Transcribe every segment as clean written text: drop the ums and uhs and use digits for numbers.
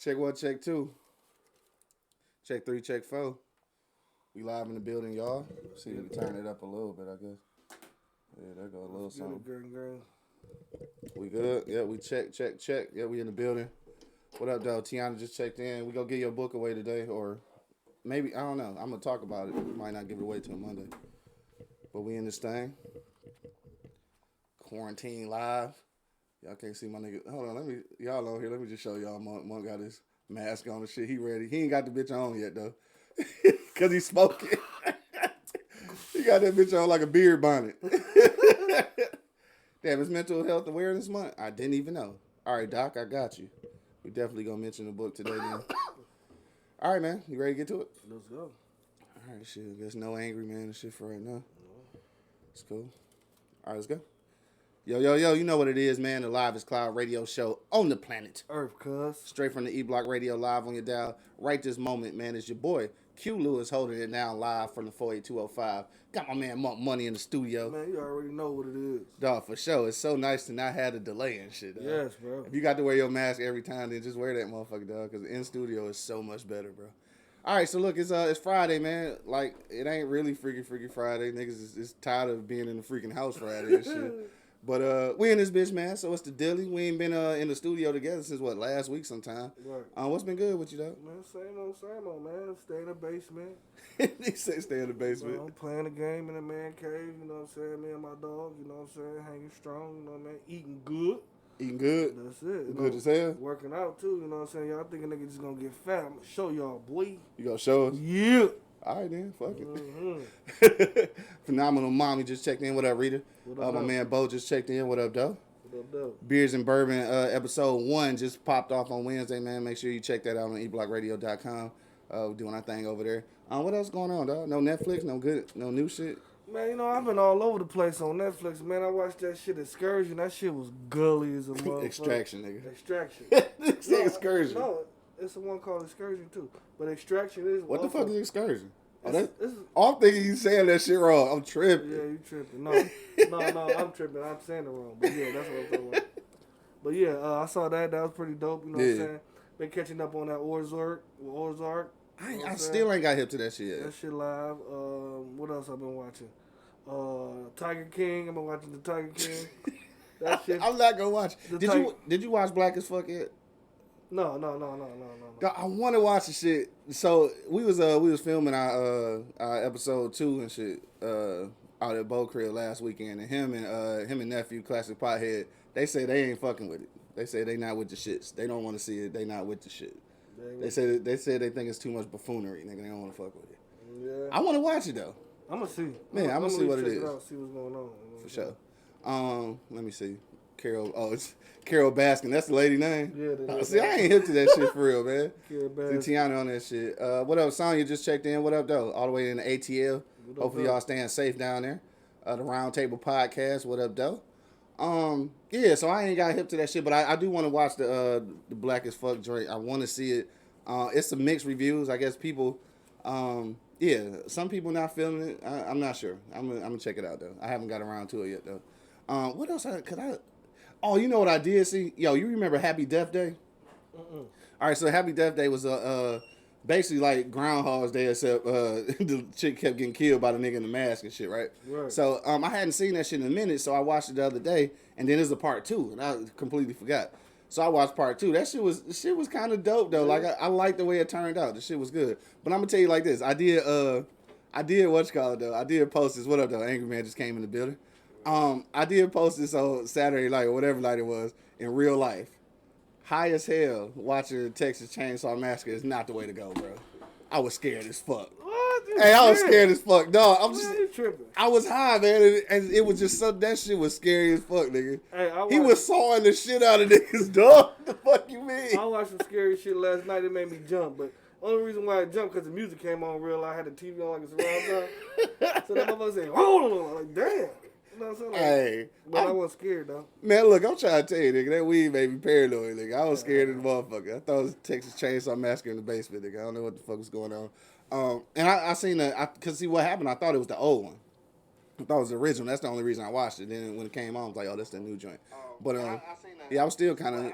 Check one, check two. Check three, check four. We live in the building, y'all. See if we can turn it up a little bit, I guess. Yeah, there go a little something. We good? Yeah, we check. Yeah, we in the building. What up, though? Tiana just checked in. We gonna give your book away today, or maybe, I don't know. I'm gonna talk about it. We might not give it away till Monday. But we in this thing. Quarantine live. Y'all can't see my nigga. Hold on, y'all on here. Let me just show y'all. Monk got his mask on and shit. He ready. He ain't got the bitch on yet though, cause he's smoking. He got that bitch on like a beard bonnet. Damn, it's Mental Health Awareness Month. I didn't even know. All right, Doc, I got you. We definitely gonna mention the book today, man. All right, man. You ready to get to it? Let's go. All right, shit. There's no angry man and shit for right now. It's cool. All right, let's go. Yo, you know what it is, man. The Livest Cloud radio show on the planet Earth, cuz. Straight from the E-Block Radio live on your dial. Right this moment, man, it's your boy, Q Lewis, holding it down live from the 48205. Got my man Monk Money in the studio. Man, you already know what it is. Dog, for sure. It's so nice to not have the delay and shit, dog. Yes, bro. If you got to wear your mask every time, then just wear that motherfucker, dog, because in studio is so much better, bro. All right, so look, it's Friday, man. Like, it ain't really freaky Friday. Niggas is tired of being in the freaking house Friday and shit. But we in this bitch, man, so it's the dilly. We ain't been in the studio together since, last week sometime. Right. What's been good with you, though? Man, same old, man. Stay in the basement. He said stay in the basement. I'm playing the game in the man cave, you know what I'm saying? Me and my dog, you know what I'm saying? Hanging strong, you know what I mean? Eating good. Eating good? That's it. Good as hell? Working out, too, you know what I'm saying? Y'all thinking niggas just gonna get fat. I'm gonna show y'all, boy. You gonna show us? Yeah. All right, then. Fuck it. Mm-hmm. Phenomenal Mommy just checked in. What up, Rita? What up, my man Bo just checked in. What up, though? What up, though? Beers and Bourbon episode 1 just popped off on Wednesday, man. Make sure you check that out on eblockradio.com. We're doing our thing over there. What else going on, dog? No Netflix? No new shit? Man, you know, I've been all over the place on Netflix, man. I watched that shit Excursion. That shit was gully as a motherfucker. Extraction, nigga. Extraction. Excursion. No, it's the one called Excursion, too. But Extraction is... What the fuck is Excursion? I'm thinking you saying that shit wrong. I'm tripping. Yeah, you tripping. No, I'm tripping. I'm saying it wrong. But yeah, that's what I'm talking about. But yeah, I saw that. That was pretty dope. You know what I'm saying? Been catching up on that Ozark. I still ain't got hip to that shit yet. That shit live. What else I've been watching? Tiger King. I've been watching the Tiger King. That shit. I'm not gonna watch. Did you watch Black as Fuck yet? No. I want to watch the shit. So we was filming our episode 2 and shit out at Bo Crib last weekend, and him and nephew Classic Pothead, they say they ain't fucking with it. They say they not with the shits. They don't want to see it. They not with the shit. They said they think it's too much buffoonery, nigga. They don't want to fuck with it. Yeah. I want to watch it though. I'm gonna see. Man, I'm gonna see what it is. See what's going on. For sure. Let me see. It's Carol Baskin. That's the lady name? Yeah. See, I ain't hip to that shit for real, man. Carol Baskin. See Tiana on that shit. What up, Sonya just checked in. What up, though? All the way in the ATL. Hopefully y'all staying safe down there. The Round Table Podcast. What up, though? Yeah, so I ain't got hip to that shit, but I do want to watch the Black as Fuck joint. I want to see it. It's some mixed reviews. I guess people, some people not feeling it. I'm not sure. I'm gonna check it out, though. I haven't got around to it yet, though. What else Oh, you know what I did see? Yo, you remember Happy Death Day? Mm-mm. All right, so Happy Death Day was basically like Groundhog's Day, except the chick kept getting killed by the nigga in the mask and shit, right? Right. So I hadn't seen that shit in a minute, so I watched it the other day, and then there's a part 2, and I completely forgot. So I watched part 2. That shit was kind of dope though. Like I liked the way it turned out. The shit was good. But I'm gonna tell you like this: I did what's called though. I did post this. What up though? Angry Man just came in the building. I did post this on Saturday night or whatever night it was in real life. High as hell watching Texas Chainsaw Massacre is not the way to go, bro. I was scared as fuck. What? Hey, I was scared as fuck, dog. You tripping? I was high, man, and it was just that shit was scary as fuck, nigga. Hey, he was sawing the shit out of niggas, dog. The fuck you mean? I watched some scary shit last night. It made me jump, but only reason why I jumped because the music came on real loud. I had the TV on like a surround sound. So that motherfucker said, "Oh, like damn." You know what I'm saying? Like, hey, but I wasn't scared though. Man, look, I'm trying to tell you, nigga, that weed made me paranoid, nigga. I was scared of the motherfucker. I thought it was Texas Chainsaw Massacre in the basement, nigga. I don't know what the fuck was going on. And I seen because see what happened. I thought it was the old one. I thought it was the original. That's the only reason I watched it. Then when it came on, I was like, oh, that's the new joint. But yeah, I was still kind of.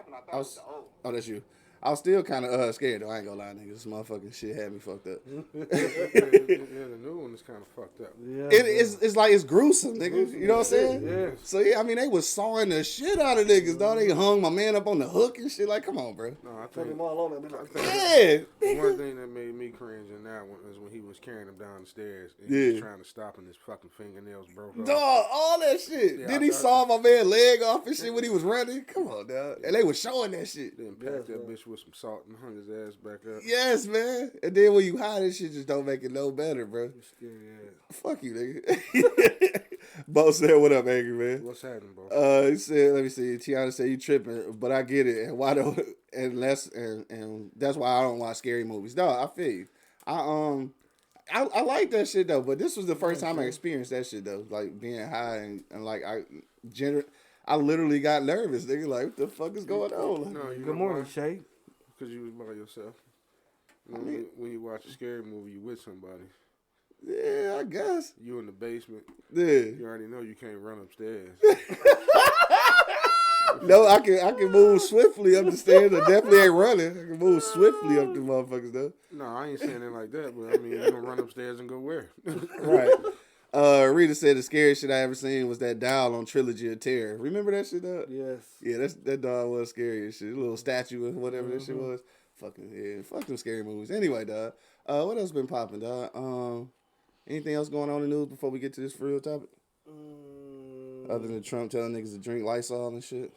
Oh, that's you. I was still kind of scared though. I ain't gonna lie, nigga. This motherfucking shit had me fucked up. The new one is kind of fucked up. Yeah, It's like it's gruesome, nigga. You know what I'm saying? Yeah. So yeah, I mean they was sawing the shit out of niggas, dog. They hung my man up on the hook and shit. Like, come on, bro. No, I Put think him all on that. Like, Yeah. the one thing that made me cringe in that one is when he was carrying him down the stairs and he Yeah. was trying to stop and his fucking fingernails broke off. Dog, all that shit. Yeah, Then I he thought- saw my man leg off and shit when he was running. Come on, dog. And they was showing that shit. Then packed that bitch with some salt and hung his ass back up. Yes, man. And then when you hide this shit, just don't make it no better, bro. scary ass. Fuck you, nigga. Bo said, "What up, angry man?" What's happening, bro? He said, "Let me see." Tiana said, "You tripping, but I get it, and why don't and that's why I don't watch scary movies." Dog, I feel you. I like that shit though, but this was the first time I experienced that shit though, like being high and like I literally got nervous, nigga. Like, what the fuck is going on? No, you Good morning, Shay. Because you was by yourself. mean- When you watch a scary movie, you with somebody. Yeah, I guess. You in the basement. Yeah. You already know you can't run upstairs. No, I can move swiftly up the stairs. I definitely ain't running. I can move swiftly up the motherfuckers though. No, I ain't saying it like that, but I mean, you gonna run upstairs and go where? Right. Rita said the scariest shit I ever seen was that doll on Trilogy of Terror. Remember that shit, dog? Yes. Yeah, that doll was scary as shit. A little statue or whatever that shit was. Fucking yeah, fuck them scary movies. Anyway, dog. What else been popping, dog? Anything else going on in the news before we get to this for real topic? Other than Trump telling niggas to drink Lysol and shit.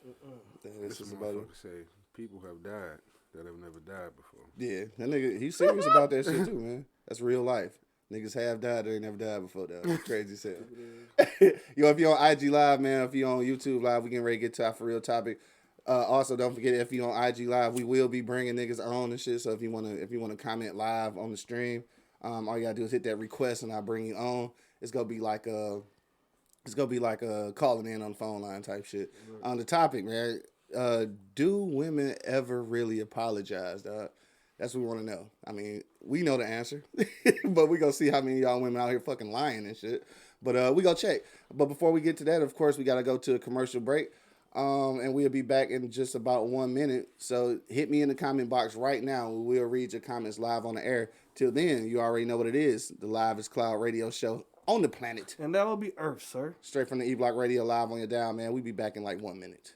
This is about it. Motherfucker say people have died that have never died before. Yeah, that nigga, he's serious about that shit too, man. That's real life. Niggas have died, they ain't never died before, dog. Crazy as hell. Yo, if you're on IG Live, man, if you're on YouTube Live, we getting ready to get to our for real topic. Also, don't forget, if you're on IG Live, we will be bringing niggas on and shit. So if you wanna comment live on the stream, all you gotta do is hit that request and I'll bring you on. It's gonna be like calling in on the phone line type shit. On the topic, man, do women ever really apologize, dog? That's what we want to know. I mean, we know the answer, but we gonna see how many of y'all women out here fucking lying and shit. But we gonna check. But before we get to that, of course, we gotta go to a commercial break. And we'll be back in just about 1 minute. So hit me in the comment box right now. We will read your comments live on the air. Till then, you already know what it is. The Live is Cloud radio show on the planet. And that will be Earth, sir. Straight from the E-Block Radio live on your dial, man. We be back in like 1 minute.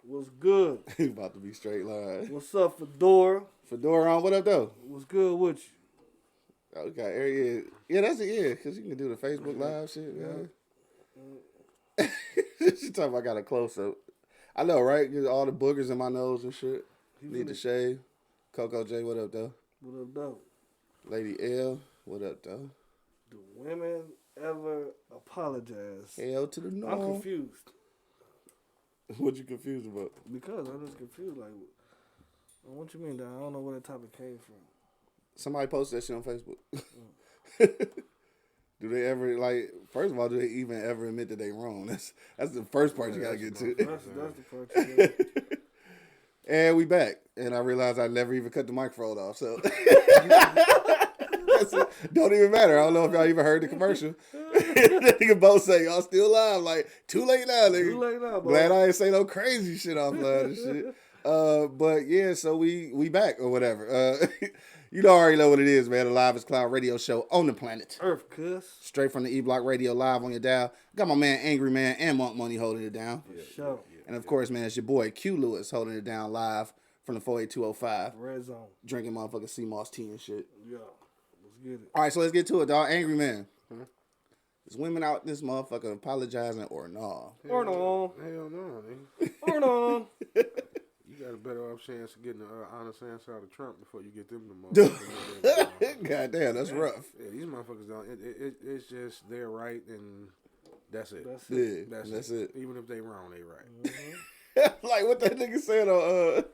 What's good? About to be straight line. What's up, Fedora? Fedora on, what up, though? What's good with you? Okay, area. Yeah, that's it, yeah. Because you can do the Facebook Live shit, man. She talking about I got a close-up. I know, right? Get all the boogers in my nose and shit. Need to shave. Coco J, what up, though? What up, though? Lady L, what up, though? Do women ever apologize? Hell to the no. I'm confused. What you confused about? Because I'm just confused. Like, what you mean, dog? I don't know where that topic came from. Somebody posted that shit on Facebook. Do they ever, like, first of all, do they even ever admit that they wrong? That's the first part you gotta get to. That's the part you got. And we back. And I realized I never even cut the microphone off, so. Don't even matter. I don't know if y'all even heard the commercial. The nigga both say, y'all still live. Like, too late now, nigga. Too late now, boy. Glad I ain't say no crazy shit offline and shit. But yeah, so we back or whatever. You already know what it is, man. The Live is Cloud radio show on the planet. Earth, cuz. Straight from the E-Block Radio live on your dial. Got my man Angry Man and Monk Money holding it down. Show. And of course, man, it's your boy Q Lewis holding it down live from the 48205. Red zone. Drinking motherfucking sea moss tea and shit. Yeah. Let's get it. All right, so let's get to it, dog. Angry Man. Is women out this motherfucker apologizing or nah? Or no. Hell no, nigga. Or no. You got a better off chance of getting an honest answer out of Trump before you get them the motherfuckers. God damn, that's rough. Yeah, these motherfuckers don't. It's just they're right and that's it. That's it. Yeah, that's it. Even if they wrong, they right. Like what that nigga said on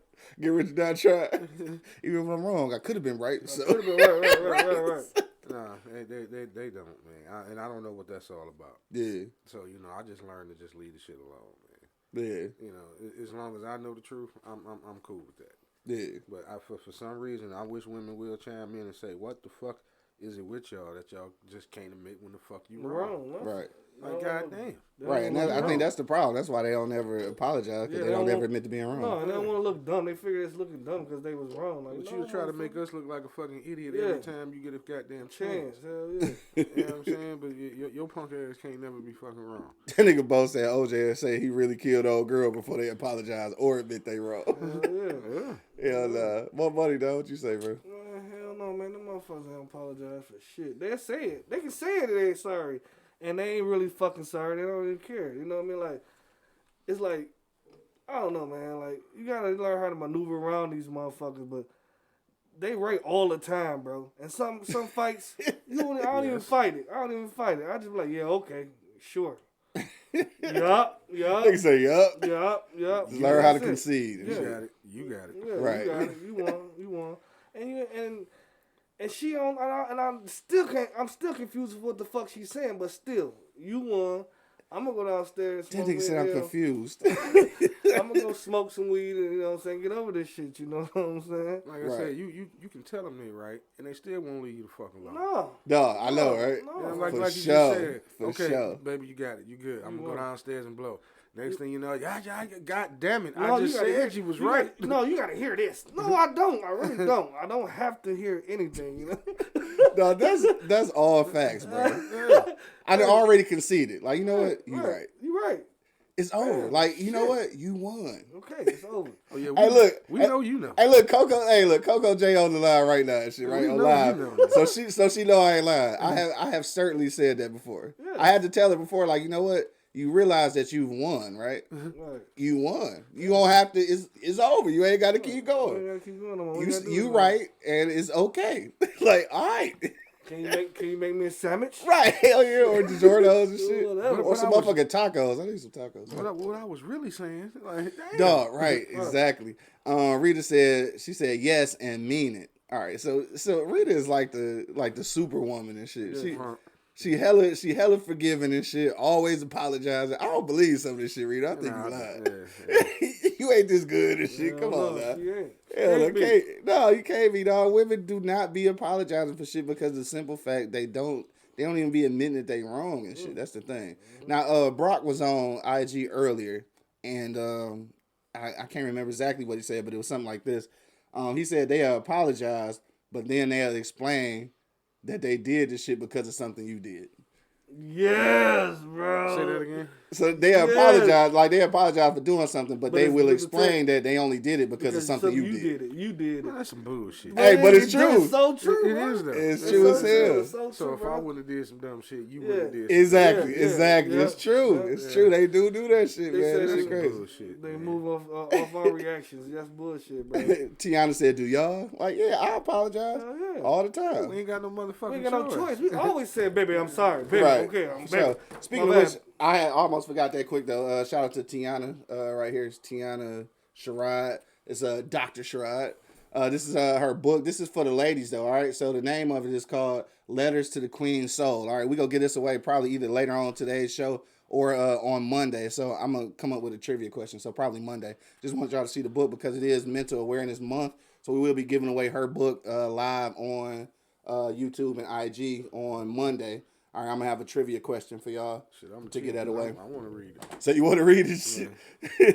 Get Rich or Die Trying. Even if I'm wrong, I could have been right. So. Could have been right. Nah, they don't, man. And I don't know what that's all about. Yeah. So, you know, I just learned to just leave the shit alone, man. Yeah. You know, as long as I know the truth, I'm cool with that. Yeah. But for some reason, I wish women will chime in and say, what the fuck is it with y'all that y'all just can't admit when the fuck you wrong? No. Right. Like, goddamn. Right, and I think that's the problem. That's why they don't ever apologize, because they don't ever admit to being wrong. No, and they don't want to look dumb. They figure it's looking dumb because they was wrong. Like, But you try to make us look like a fucking idiot Yeah. every time you get a goddamn chance. Hell yeah. You know what I'm saying? But your punk ass can't never be fucking wrong. That nigga both said OJ say he really killed the old girl before they apologize or admit they wrong. Hell yeah. Hell nah. More money though. What you say, bro? Hell no, man. Them motherfuckers don't apologize for shit. They say it. They can say it that they ain't sorry. And they ain't really fucking sorry. They don't even care. You know what I mean? Like, it's like, I don't know, man. Like, you gotta learn how to maneuver around these motherfuckers, but they right all the time, bro. And some fights, I don't even fight it. I just be like, yeah, okay, sure. yup. Nigga say yup. Yup. Learn how to concede. You got it. You got it. Yeah, Right. You got it. You won. And she on, and I'm still confused with what the fuck she's saying, but still, you won. I'm gonna go downstairs. That nigga said I'm confused. I'm gonna go smoke some weed and, you know what I'm saying, get over this shit, you know what I'm saying? Like I said, you can tell them they right, and they still won't leave you the fuck alone. No, I know, right? Yeah, like For you sure. just said. For Okay, sure. baby, you got it. You good. I'm gonna go downstairs and blow. Next thing you know, God damn it! No, I just said you was right. You gotta hear this. No, I don't. I really don't. I don't have to hear anything, you know? No, that's all facts, bro. I done already conceded. Like, you know what? You right. You right. It's over. Like, you know what? You won. Okay, it's over. Oh yeah, Hey, look. we know you know. Hey, look, Coco J on the line right now and shit, right? We On know live. you know. So she know I ain't lying. I have certainly said that before. Yeah. I had to tell her before, like, you know what? You realize that you've won, right? Right. You won. You don't have to. It's over. You ain't got to keep going. You gotta keep going. You right, and it's okay. Like, all right. Can you make me a sandwich? Right, hell yeah, or DiGiorno's and shit. Whatever. Or some motherfucking tacos. I need some tacos. What I was really saying, like, damn. Dog, right, exactly. Rita said, she said yes and mean it. All right, so Rita is like the superwoman and shit. She hella forgiving and shit, always apologizing. I don't believe some of this shit, Rita. I think you lying. Yeah. You ain't this good and shit. Come on now. No, you can't be, dog. Women do not be apologizing for shit because of the simple fact they don't even be admitting that they wrong and shit. That's the thing. Now, Brock was on IG earlier, and I can't remember exactly what he said, but it was something like this. He said they apologized, but then they'll explain that they did this shit because of something you did. Yes, bro. Say that again. So they apologize for doing something, but they will explain that they only did it because of something you did. You did it. Man, that's some bullshit. Hey, but it's true. It's so true. It is though. It's true as hell. So if bro. I wouldn't have did some dumb shit, you would have did. Exactly. Yeah. It's true. It's true. They do that shit, They man. say That that's shit crazy. Bullshit, They man. move off our reactions. That's bullshit, bro. Tiana said, "Do y'all?" Like, yeah, I apologize all the time. We ain't got no motherfucking We ain't got no choice. We always say, "Baby, I'm sorry." Baby, Right. okay, I'm So, baby. speaking of which, I had almost forgot that quick though. Shout out to Tiana. Right here is Tiana Sherrod. It's Dr. Sherrod. This is her book. This is for the ladies though. All right. So the name of it is called Letters to the Queen's Soul. All right. We gonna get this away probably either later on today's show or on Monday. So I'm gonna come up with a trivia question. So probably Monday. Just want y'all to see the book because it is Mental Awareness Month. So we will be giving away her book live on YouTube and IG on Monday. All right, I'm gonna have a trivia question for y'all to get that away. I want to read it. So you want to read it? Shit.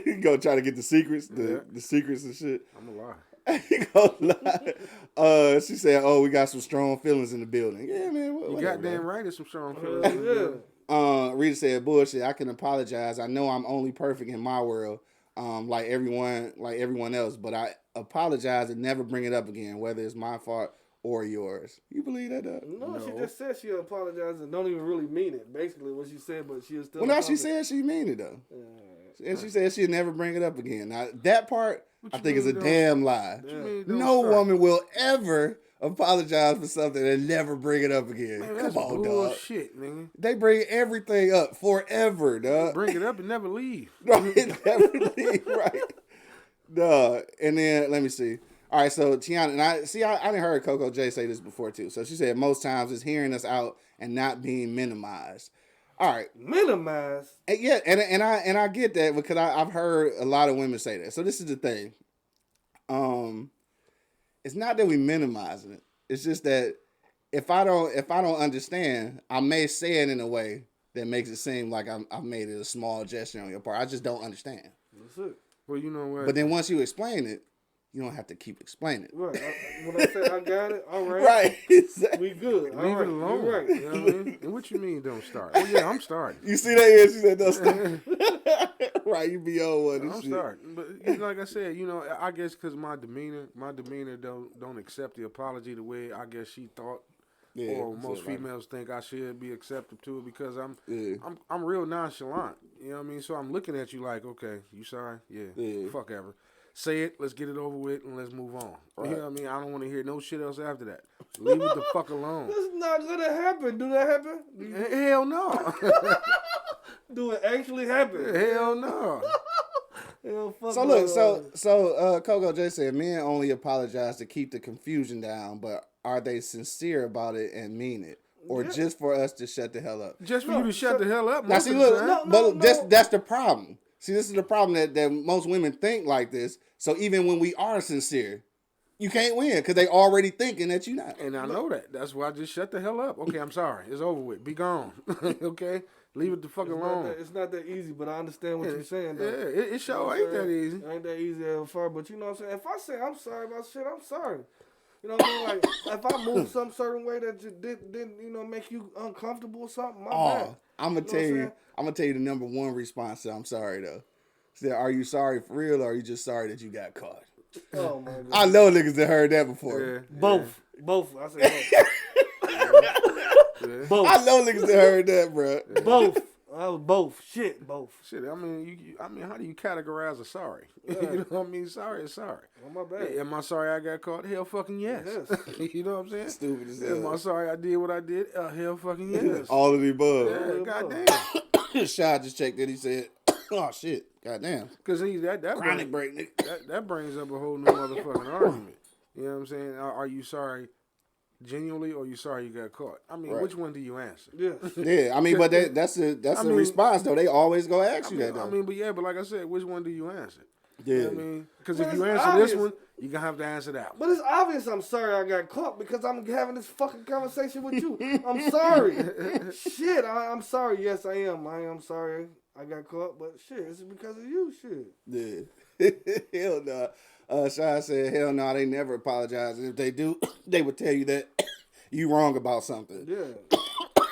You gonna try to get the secrets, the secrets and shit. I'm gonna lie. You gonna lie? She said, "Oh, we got some strong feelings in the building." Yeah, man. You goddamn right. It's some strong feelings. Rita said, "Bullshit. I can apologize. I know I'm only perfect in my world, like everyone else. But I apologize and never bring it up again, whether it's my fault or yours." You believe that? No, she just said she apologized and don't even really mean it. Basically, what she said, but she was still. Well, now she said she mean it though, and she said she'd never bring it up again. Now that part, I think is a damn lie. No woman will ever apologize for something and never bring it up again. Man, Come on, dog. Shit, nigga. They bring everything up forever, dog. Bring it up and never leave. Right, never leave, right? Dog. And then let me see. All right, so Tiana, and I didn't heard Coco J say this before too. So she said most times it's hearing us out and not being minimized. All right, minimized. And yeah, and I get that because I've heard a lot of women say that. So this is the thing. It's not that we minimizing it. It's just that if I don't understand, I may say it in a way that makes it seem like I've made it a small gesture on your part. I just don't understand. That's it. Well, you know what? But then once you explain it, you don't have to keep explaining it. Right. When I said I got it, all right. Right. Exactly. We good. All Leave right. it alone. You're right. You know what I mean? And what you mean don't start? Oh yeah, I'm starting. You see that? Yeah, she said don't start. Right, you be on one. I'm starting. But like I said, you know, I guess because my demeanor don't accept the apology the way I guess she thought. Yeah, or most right. females think I should be accepted to it because I'm Yeah. I'm real nonchalant. You know what I mean? So I'm looking at you like, okay, you sorry? Yeah. Fuck ever. Say it, let's get it over with, and let's move on. Right. You know what I mean? I don't want to hear no shit else after that. Leave it the fuck alone. That's not gonna happen. Do that happen? Hell no. Do it actually happen? Hell no. Hell, fuck So look, so Coco J said men only apologize to keep the confusion down, but are they sincere about it and mean it, or just for us to shut the hell up? Just for you to shut the hell up. Now Most see, of the look, time. but that's the problem. See, this is the problem that most women think like this. So even when we are sincere, you can't win because they already thinking that you're not. And I know that. That's why I just shut the hell up. Okay, I'm sorry. It's over with. Be gone. Okay? Leave it the fuck alone. It's not that easy, but I understand what you're saying, though. Yeah, it sure ain't that easy. It ain't that easy at far, but you know what I'm saying? If I say I'm sorry about shit, I'm sorry. You know what I mean? Like, if I move some certain way that just didn't you know, make you uncomfortable or something, my bad. I'm gonna tell you. I'm gonna tell you the number one response to I'm sorry though. Say, are you sorry for real, or are you just sorry that you got caught? Oh my God. I know niggas that heard that before. Yeah, Both. I said both. Both. I know niggas that heard that, bro. Both. I was both. Shit, both. Shit, I mean, how do you categorize a sorry? You know what I mean? Sorry is sorry. Oh, my bad. Am I sorry I got caught? Hell fucking yes. You know what I'm saying? Stupid as Am I hell. sorry I did what I did? Hell fucking yes. All of the above. Yeah, goddamn. Shot just checked it. He said, "Oh shit, goddamn." Because that Chronic break, nigga. that brings up a whole new motherfucking argument. You know what I'm saying? Are you sorry genuinely, or you sorry you got caught? I mean, Right. which one do you answer? Yes. Yeah, I mean, but that's a response though. They always go ask you that though. I mean, but like I said, which one do you answer? Yeah. You know what I mean? Because But if you it's answer obvious. this one, you're going to have to answer that one. But it's obvious I'm sorry I got caught because I'm having this fucking conversation with you. I'm sorry. Shit, I'm sorry. Yes, I am. I am sorry I got caught, but shit, it's because of you. Shit. Yeah. Hell no. Shy said, hell no, they never apologize. And if they do, they would tell you that you wrong about something. Yeah.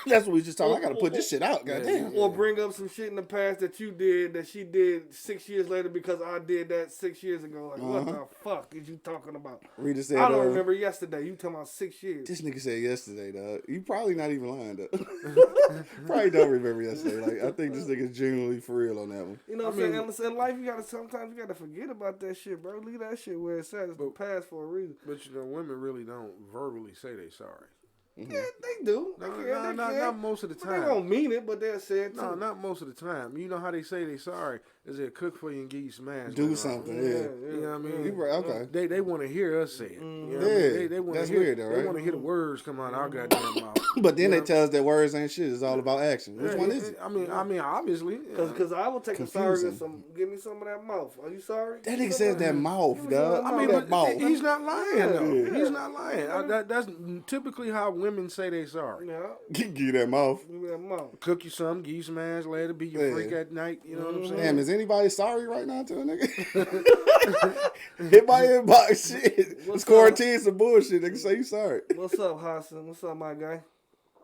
That's what we just talking. I gotta put this shit out, goddamn. Or bring up some shit in the past that you did that she did 6 years later because I did that 6 years ago. Like, what the fuck is you talking about? Rita said, I don't remember yesterday. You talking about 6 years. This nigga said yesterday, dog. You probably not even lying, though. Probably don't remember yesterday. Like, I think this nigga's genuinely for real on that one. You know what I'm saying? In life, sometimes you gotta forget about that shit, bro. Leave that shit where it's at. It's the past for a reason. But you know, women really don't verbally say they sorry. Yeah, they do. Not most of the time. They don't mean it, but they'll say it too. No, not most of the time. You know how they say they sorry is they cook for you and give you some ass. Do something, yeah. You know what I mean? You right, okay. They want to hear us say it. You know what I Yeah, mean? They want that's to hear, weird though, They right? want to hear the words come out of our goddamn mouth. But then they tell us that words ain't shit. It's all about action. Which one is it? I mean, obviously. Because I will take a sorry and give me some of that mouth. Are you sorry? That nigga says that mouth, dog. I mean, that mouth. he's not lying though. Yeah. He's not lying. That's typically how women say they sorry. Yeah. Give you that mouth. Give me that mouth. Cook you some, give you some ass later, be your freak at night. You know what I'm saying? Damn, is anybody sorry right now to a nigga? Hit my inbox, shit. It's quarantine, some bullshit. Nigga say you sorry. What's up, Hassan? What's up, my guy?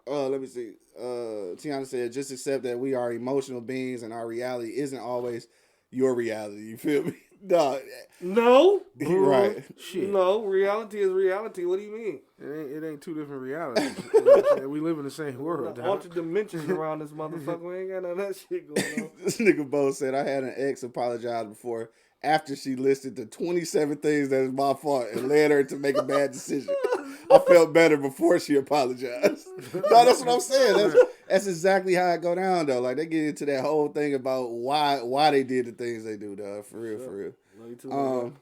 Let me see. Tiana said, just accept that we are emotional beings and our reality isn't always your reality. You feel me? No. No. Right. Shit. No, reality is reality. What do you mean? It ain't two different realities. You know what I'm saying? We live in the same world. dog. Altered dimensions around this motherfucker. We ain't got none of that shit going on. This nigga Bo said, I had an ex apologize before after she listed the 27 things that is my fault and led her to make a bad decision. I felt better before she apologized. No, that's what I'm saying. That's exactly how it go down, though. Like, they get into that whole thing about why they did the things they do, dog. For real, for real. Love you too,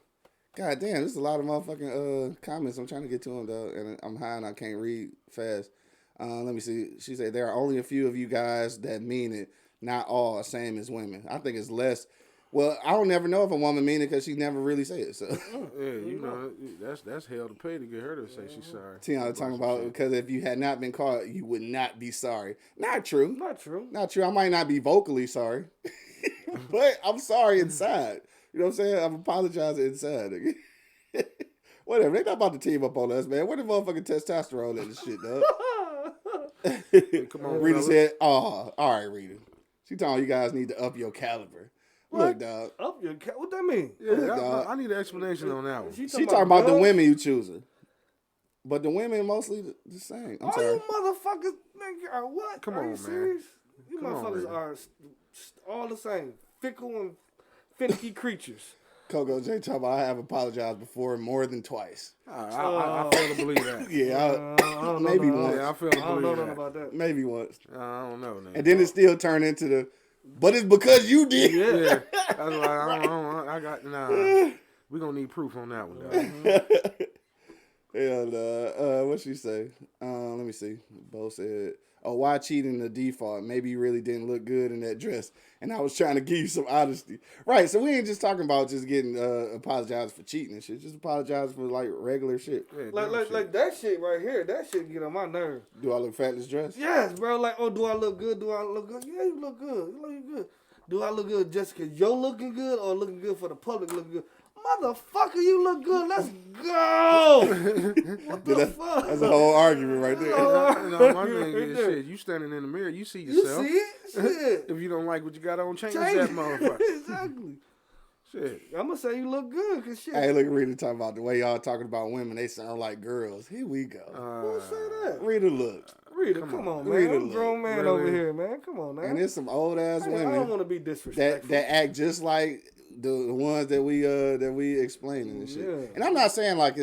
God damn, there's a lot of motherfucking comments. I'm trying to get to them, though, and I'm high and I can't read fast. Let me see. She said, there are only a few of you guys that mean it. Not all, same as women. I think it's less Well, I don't never know if a woman mean it because she never really say it. So Yeah, you know, that's hell to pay to get her to say she's sorry. Tiana talking about because if you had not been caught, you would not be sorry. Not true. Not true. Not true. I might not be vocally sorry, but I'm sorry inside. You know what I'm saying? I'm apologizing inside. Whatever. They not about to team up on us, man. Where the motherfucking testosterone and this shit, dog? Come on, Rita fellas. said, "Oh, all right, Rita." She told you guys need to up your caliber. Look, dog. Up your what that mean? Yeah, I need an explanation on that one. She talking about the women you choosing, but the women mostly the same. I'm all sorry. you motherfuckers, man, are what? Come are on, you man. serious? You Come on, motherfuckers man. are all the same, fickle and finicky creatures. Coco J talking about I have apologized before more than twice. I fail to believe that. Yeah, I don't maybe know, once. Yeah, I fail to I don't believe know nothing that. about that. Maybe once. I don't know, man. And then it still turned into the, but it's because you did. Yeah, I was like, I got nah. We gonna need proof on that one, dog. And what she say? Let me see. Bo said, "Oh, why cheat in the default? Maybe you really didn't look good in that dress." And I was trying to give you some honesty, right? So we ain't just talking about just getting apologize for cheating and shit. Just apologize for like regular shit. Yeah, Like that shit right here. That shit get on my nerves. Do I look fat in this dress? Yes, bro. Like, oh, do I look good? Do I look good? Yeah, you look good. You look good. Do I look good just because you're looking good or looking good for the public looking good? Motherfucker, you look good. Let's go. What the fuck? That's a whole argument right there. No, my thing is shit. You standing in the mirror, you see yourself. You see it? Shit. If you don't like what you got on, change that motherfucker. Exactly. Shit. I'm gonna say you look good, cause shit. Hey, look at Rita talking about the way y'all talking about women. They sound like girls. Here we go. Who said that? Rita, look. Rita, come on, man. Rita, I'm a grown man really? over here, man. Come on, man. And there's some old ass I women don't want to be disrespectful. that act just like the ones that we explaining and shit. Yeah. And I'm not saying like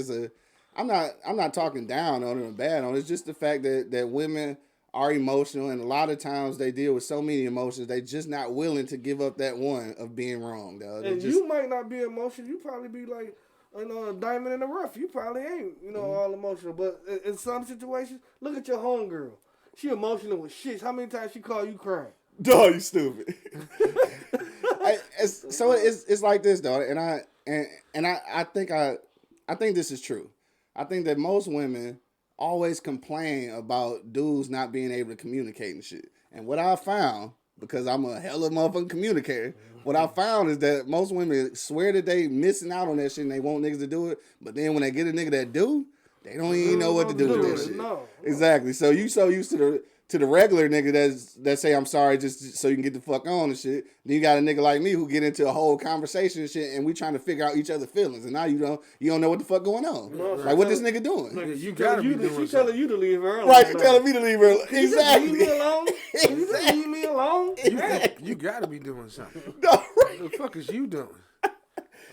I'm not talking down on it or bad on it. It's just the fact that women are emotional, and a lot of times they deal with so many emotions. They just not willing to give up that one of being wrong, dog. And you might not be emotional. You probably be like, a diamond in the rough. You probably ain't, all emotional. But in some situations, look at your homegirl. She emotional with shit. How many times she call you crying? Dog, you stupid. So it's like this, dog. And I think this is true. I think that most women always complain about dudes not being able to communicate and shit. And what I found, because I'm a hella motherfucking communicator, what I found is that most women swear that they missing out on that shit and they want niggas to do it. But then when they get a nigga that do, they don't even know what to do with that shit. No. Exactly. So you so used to the regular nigga that say I'm sorry just so you can get the fuck on and shit. Then you got a nigga like me who get into a whole conversation and shit, and we trying to figure out each other's feelings, and now you don't know what the fuck going on. No, like what this nigga doing? Like, You gotta be doing She something. telling you to leave her alone. Right, you telling me to leave her. Can you just leave me Exactly. alone? Can you just leave me alone? You gotta be doing something. No, right. What the fuck is you doing?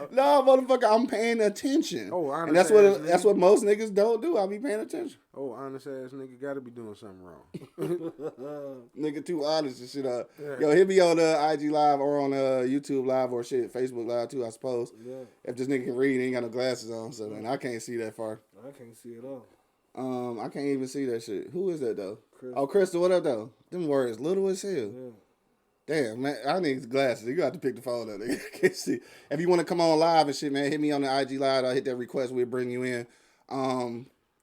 No, motherfucker, I'm paying attention. Oh, honest and that's ass what nigga. most niggas don't do. I be paying attention. Oh, honest ass nigga gotta be doing something wrong. Nigga too honest and shit. Yeah. Yo, hit me on IG Live or on YouTube Live or shit, Facebook Live too, I suppose. Yeah, If this nigga can read, he ain't got no glasses on, so and I can't see that far. I can't see it all. I can't even see that shit. Who is that though? Crystal. Oh, Crystal, what up though? Them words little as hell. Yeah. Damn, man, I need glasses. You got to pick the phone up. Nigga. I can't see. If you want to come on live and shit, man, hit me on the IG Live. I'll hit that request. We'll bring you in.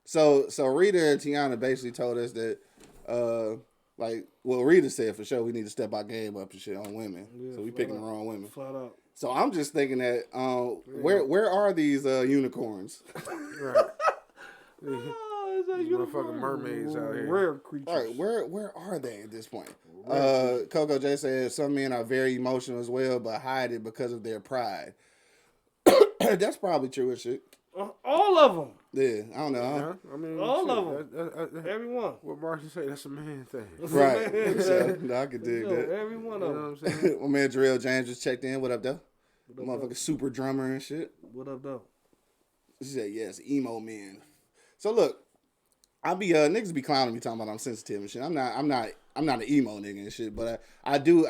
So Rita and Tiana basically told us that, Rita said for sure we need to step our game up and shit on women. Yeah, So we picking the wrong women. Flat out. So I'm just thinking that, where are these unicorns? Right. Oh, is that These motherfucking mermaids out here. Rare creatures. All right, where are they at this point? Coco J said some men are very emotional as well, but hide it because of their pride. That's probably true as shit. All of them. Yeah, I don't know. Yeah, I mean, All shit, of them. Everyone. What Marcy say? That's a man thing. Right. Man. So, no, I could dig that. Every one You of know them. what I'm saying? My man Jarrell James just checked in. What up, though? What up, Motherfucking super drummer and shit. What up, though? She said, yes, emo men. So look, I be niggas be clowning me talking about I'm sensitive and shit. I'm not an emo nigga and shit, but I do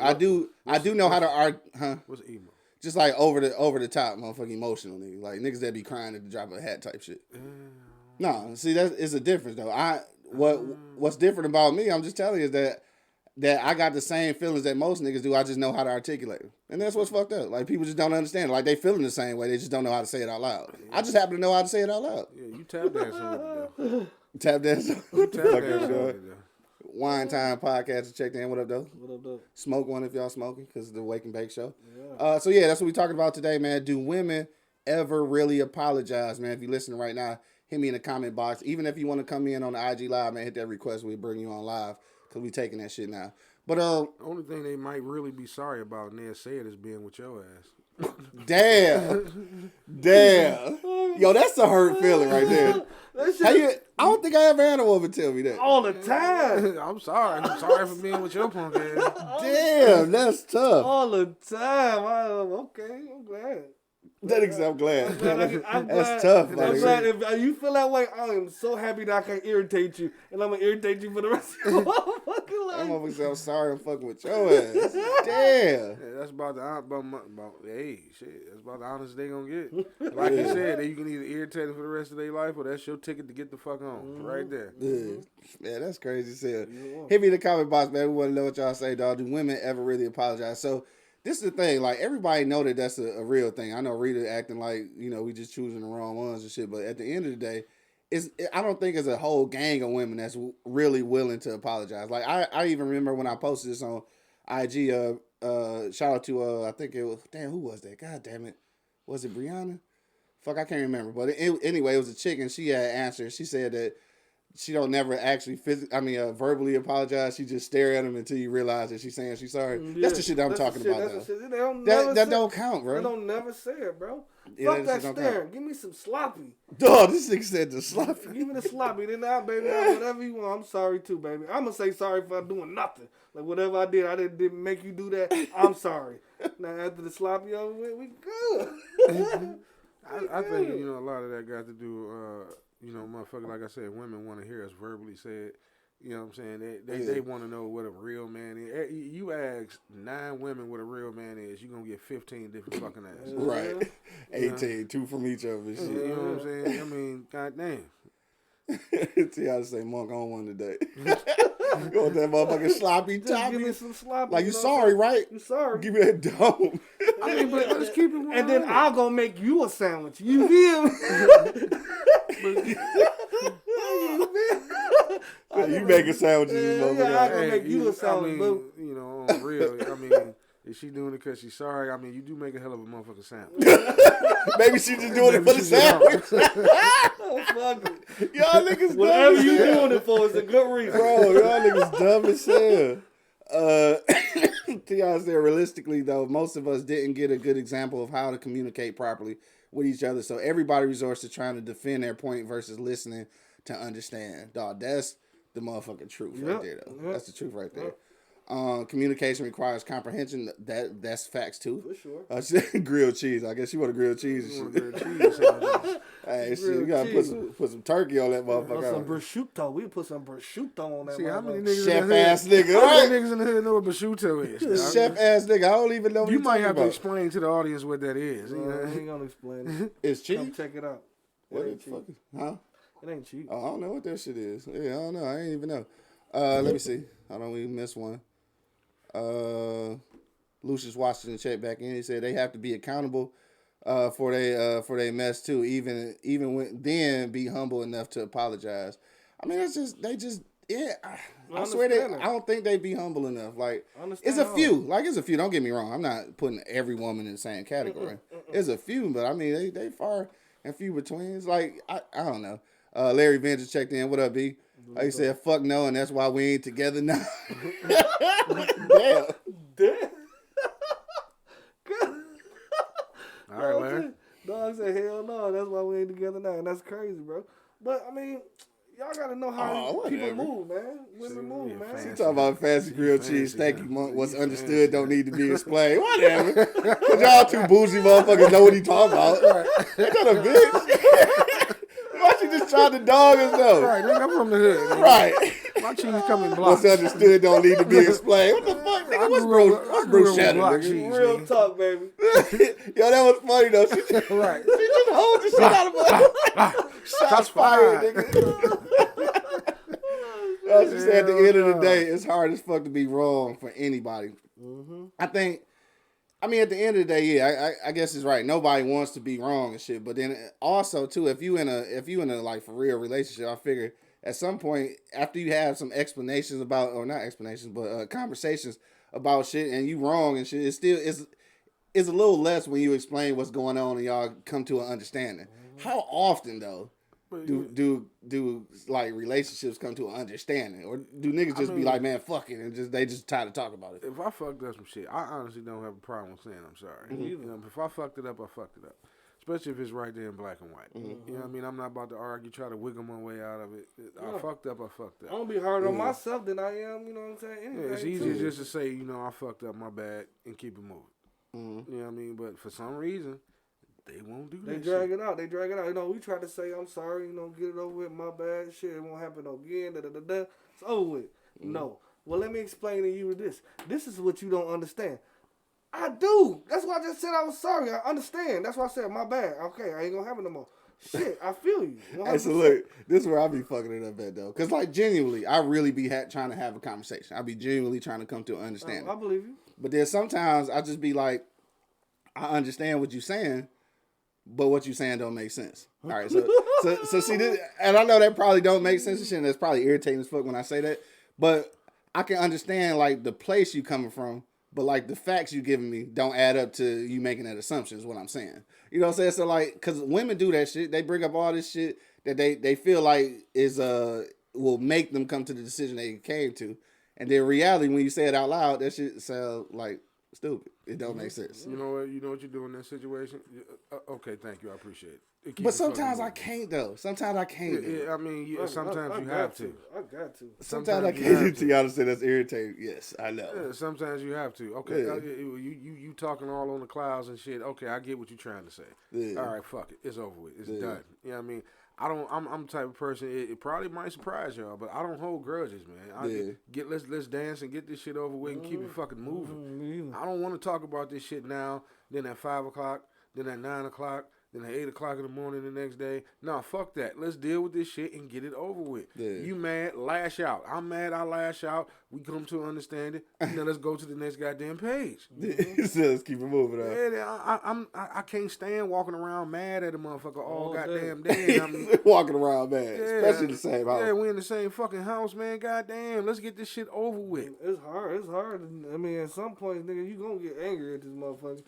know how to art, huh? What's emo? Just like over the top, motherfucking emotional nigga. Like niggas that be crying at the drop of a hat type shit. No, see that is a difference though. What's different about me, I'm just telling you is that that I got the same feelings that most niggas do. I just know how to articulate them. And that's what's fucked up. Like, people just don't understand. Like, they feeling the same way. They just don't know how to say it out loud. Yeah. I just happen to know how to say it out loud. Yeah, you tap dancing with it, though. Tap dancing? Tap dancing with it, though. Wine Time Podcast. Check in. What up, though? What up, though? Smoke one if y'all smoking, because it's the Wake and Bake show. Yeah. So, yeah, that's what we talking about today, man. Do women ever really apologize, man? If you're listening right now, hit me in the comment box. Even if you want to come in on the IG Live, man, hit that request. We'll bring you on live, because we taking that shit now. But the only thing they might really be sorry about, and they'll say it, is being with your ass. Damn. Yo, that's a hurt feeling right there. I don't think I ever had a woman tell me that. All the time. I'm sorry for being with your punk ass. Damn, that's tough. All the time. Okay, I'm glad. I'm glad. I'm That's tough. I'm glad if you feel that way, I am so happy that I can irritate you, and I'm gonna irritate you for the rest of your fucking life. I'm gonna say I'm sorry I'm fucking with your ass. Damn. Yeah, that's about hey, shit. That's about the honest they gonna get. Like you said, you can either irritate them for the rest of their life, or that's your ticket to get the fuck on. Right there. Yeah. Man, that's crazy as hell. Hit me in the comment box, man. We want to know what y'all say, dog. Do women ever really apologize? So, this is the thing, like, everybody know that that's a real thing. I know Rita acting like, we just choosing the wrong ones and shit, but at the end of the day, I don't think it's a whole gang of women that's really willing to apologize. Like, I even remember when I posted this on IG, shout out to, I think it was, who was that? God damn it. Was it Brianna? Fuck, I can't remember. But anyway, it was a chick, and she had answered. She said that she don't never actually verbally apologize. She just stare at him until you realize that she's saying she's sorry. Yeah, that's the shit I'm talking about, though. That don't count, bro. They don't never say it, bro. Yeah, fuck that staring. Give me some sloppy. Dog, this nigga said the sloppy. Give me the sloppy. Then now, baby, whatever you want, I'm sorry too, baby. I'm going to say sorry for doing nothing. Like, whatever I didn't make you do that, I'm sorry. Now, after the sloppy over with, we good. I think, a lot of that got to do... motherfucker, like I said, women want to hear us verbally say it. You know what I'm saying? They want to know what a real man is. You ask 9 women what a real man is, you're going to get 15 different fucking asses. Right. 18, 2 from each of us. You know what I'm saying? I mean, goddamn. T.I. say, Monk, on one today. Go with that motherfucking sloppy toppy. Give me some sloppy. Like, you sorry, right? You sorry. Give me that dome. I mean, but let's keep it 100. And then I'll go make you a sandwich. You feel me? You making sandwiches, motherfucker. Yeah, I'm gonna make you a sandwich, boo. On real, is she doing it because she's sorry? I mean, you do make a hell of a motherfucking sandwich. Maybe she just doing it for the sandwich. Oh, fuck it. Y'all niggas whatever dumb you as hell. doing it for is a good reason. Bro, y'all niggas dumb as hell. T.I. said, realistically, though, most of us didn't get a good example of how to communicate properly with each other. So everybody resorts to trying to defend their point versus listening to understand. Dog, that's the motherfucking truth right there, though. Yep. That's the truth right there. Communication requires comprehension. That's facts too. For sure. Grilled cheese. I guess you want a grilled cheese. Grilled cheese. Hey, shit, you gotta put some turkey on that motherfucker. Some prosciutto. We put some prosciutto on that. See how many niggas chef ass nigga. How many niggas in the hood know what prosciutto is? Chef ass nigga. I don't even know what you might have about. To explain to the audience what that is. I ain't gonna explain it. It's cheap. Come check it out. What the fuck? Huh? It ain't cheap. Oh, I don't know what that shit is. Yeah, I don't know. I ain't even know. Let me see. Hold on, we missed one. Lucius Washington checked back in. He said they have to be accountable for they mess too. Even when then be humble enough to apologize. I mean, I swear I don't think they be humble enough. Like it's a few. Don't get me wrong. I'm not putting every woman in the same category. It's a few, but I mean they far and few between. It's like I don't know. Larry Ventures checked in. What up, B? He said, fuck no, and that's why we ain't together now. Damn. All right, Larry. Dog said, hell no, that's why we ain't together now. And that's crazy, bro. But, I mean, y'all got to know how people move, man. Women move, man. She talking about fancy grilled cheese. Thank you, Monk. What's understood don't need to be explained. Whatever. Because y'all two bougie motherfuckers know what he talking about. Ain't that a bitch? Why she just tried to dog us though? Right, nigga, I'm from the hood. Nigga. Right. My cheese come in blocks. What's understood don't need to be explained. What the fuck, nigga? What's Bruce Shannon, nigga? Real talk, baby. Yo, that was funny though. She just hold the shit out of us. Shots fired, nigga. I just said at the end of the day, it's hard as fuck to be wrong for anybody. Mm-hmm. I mean, at the end of the day, yeah, I guess it's right. Nobody wants to be wrong and shit. But then also too, if you in a like for real relationship, I figure at some point after you have some explanations about, or not explanations, but conversations about shit, and you wrong and shit, it's a little less when you explain what's going on and y'all come to an understanding. Mm-hmm. How often though do like relationships come to an understanding, or do niggas just be like, man, fuck it, and they just tired to talk about it? If I fucked up some shit, I honestly don't have a problem with saying I'm sorry. Mm-hmm. You know, if I fucked it up, I fucked it up. Especially if it's right there in black and white. Mm-hmm. You know what I mean? I'm not about to argue, try to wiggle my way out of it. I fucked up, I fucked up. I'm gonna be harder on myself than I am, you know what I'm saying? Anything it's easier just to say, you know, I fucked up, my bad, and keep it moving. Mm-hmm. You know what I mean? But for some reason, they won't do that. They drag it out. You know, we try to say, I'm sorry, you know, get it over with, my bad, shit, it won't happen again, da-da-da-da. It's over with. Mm-hmm. No. Well, let me explain to you this. This is what you don't understand. I do. That's why I just said I was sorry. I understand. That's why I said, my bad. Okay, I ain't gonna have it no more. Shit, I feel you. Hey, so look, this is where I be fucking it up at, though. Because, like, genuinely, I really be trying to have a conversation. I be genuinely trying to come to an understanding. I believe you. But then sometimes I just be like, I understand what you're saying, but what you're saying don't make sense. All right, so see this, and I know that probably don't make sense and shit, and that's probably irritating as fuck when I say that, but I can understand, like, the place you coming from, but, like, the facts you giving me don't add up to you making that assumption is what I'm saying. You know what I'm saying? So, like, because women do that shit. They bring up all this shit that they feel like will make them come to the decision they came to. And then reality, when you say it out loud, that shit sounds like stupid. It don't make sense. You know what you do in that situation? Okay, thank you. I appreciate it. But sometimes I can't, though. Sometimes I can't. I mean, sometimes you have to. I got to. Sometimes I can't. To y'all to say that's irritating. Yes, I know. Yeah, sometimes you have to. Okay, you talking all on the clouds and shit. Okay, I get what you're trying to say. Yeah. All right, fuck it. It's over with. It's done. You know what I mean? I'm the type of person. It probably might surprise y'all, but I don't hold grudges, man. Let's dance and get this shit over with and keep it fucking moving. I don't want to talk about this shit now. Then at 5 o'clock. Then at 9 o'clock. Then at 8 o'clock in the morning the next day. Nah, fuck that. Let's deal with this shit and get it over with. Yeah. You mad? Lash out. I'm mad. I lash out. We come to an understanding. Now let's go to the next goddamn page. So let's keep it moving. Yeah, I can't stand walking around mad at a motherfucker all goddamn day. Walking around mad, especially the same house. Yeah, we in the same fucking house, man. Goddamn, let's get this shit over with. It's hard. I mean, at some point, nigga, you gonna get angry at this motherfucker.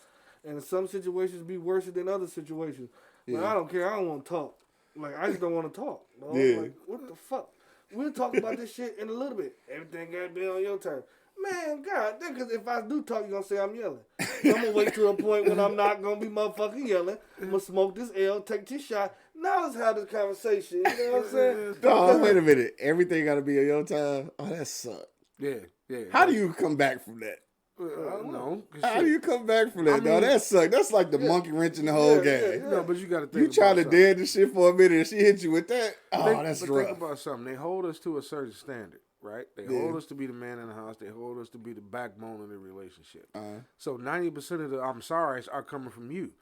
And in some situations be worse than other situations. But I don't care. I don't want to talk. Like, I just don't want to talk. Dog. Yeah. Like, what the fuck? We'll talk about this shit in a little bit. Everything got to be on your turn. Man, God, because if I do talk, you're going to say I'm yelling. So I'm going to wait to a point when I'm not going to be motherfucking yelling. I'm going to smoke this L, take this shot. Now let's have this conversation. You know what I'm saying? No, wait a minute. Everything got to be on your time? Oh, that sucks. Yeah. How do you come back from that? No. How do you come back from that? No, that sucks. That's like the monkey wrench in the whole game. No, but you got to think. You try to dead the shit for a minute and she hit you with that. That's rough. Think about something. They hold us to a certain standard, right? They hold us to be the man in the house. They hold us to be the backbone of the relationship. So 90% of the I'm sorry's are coming from you.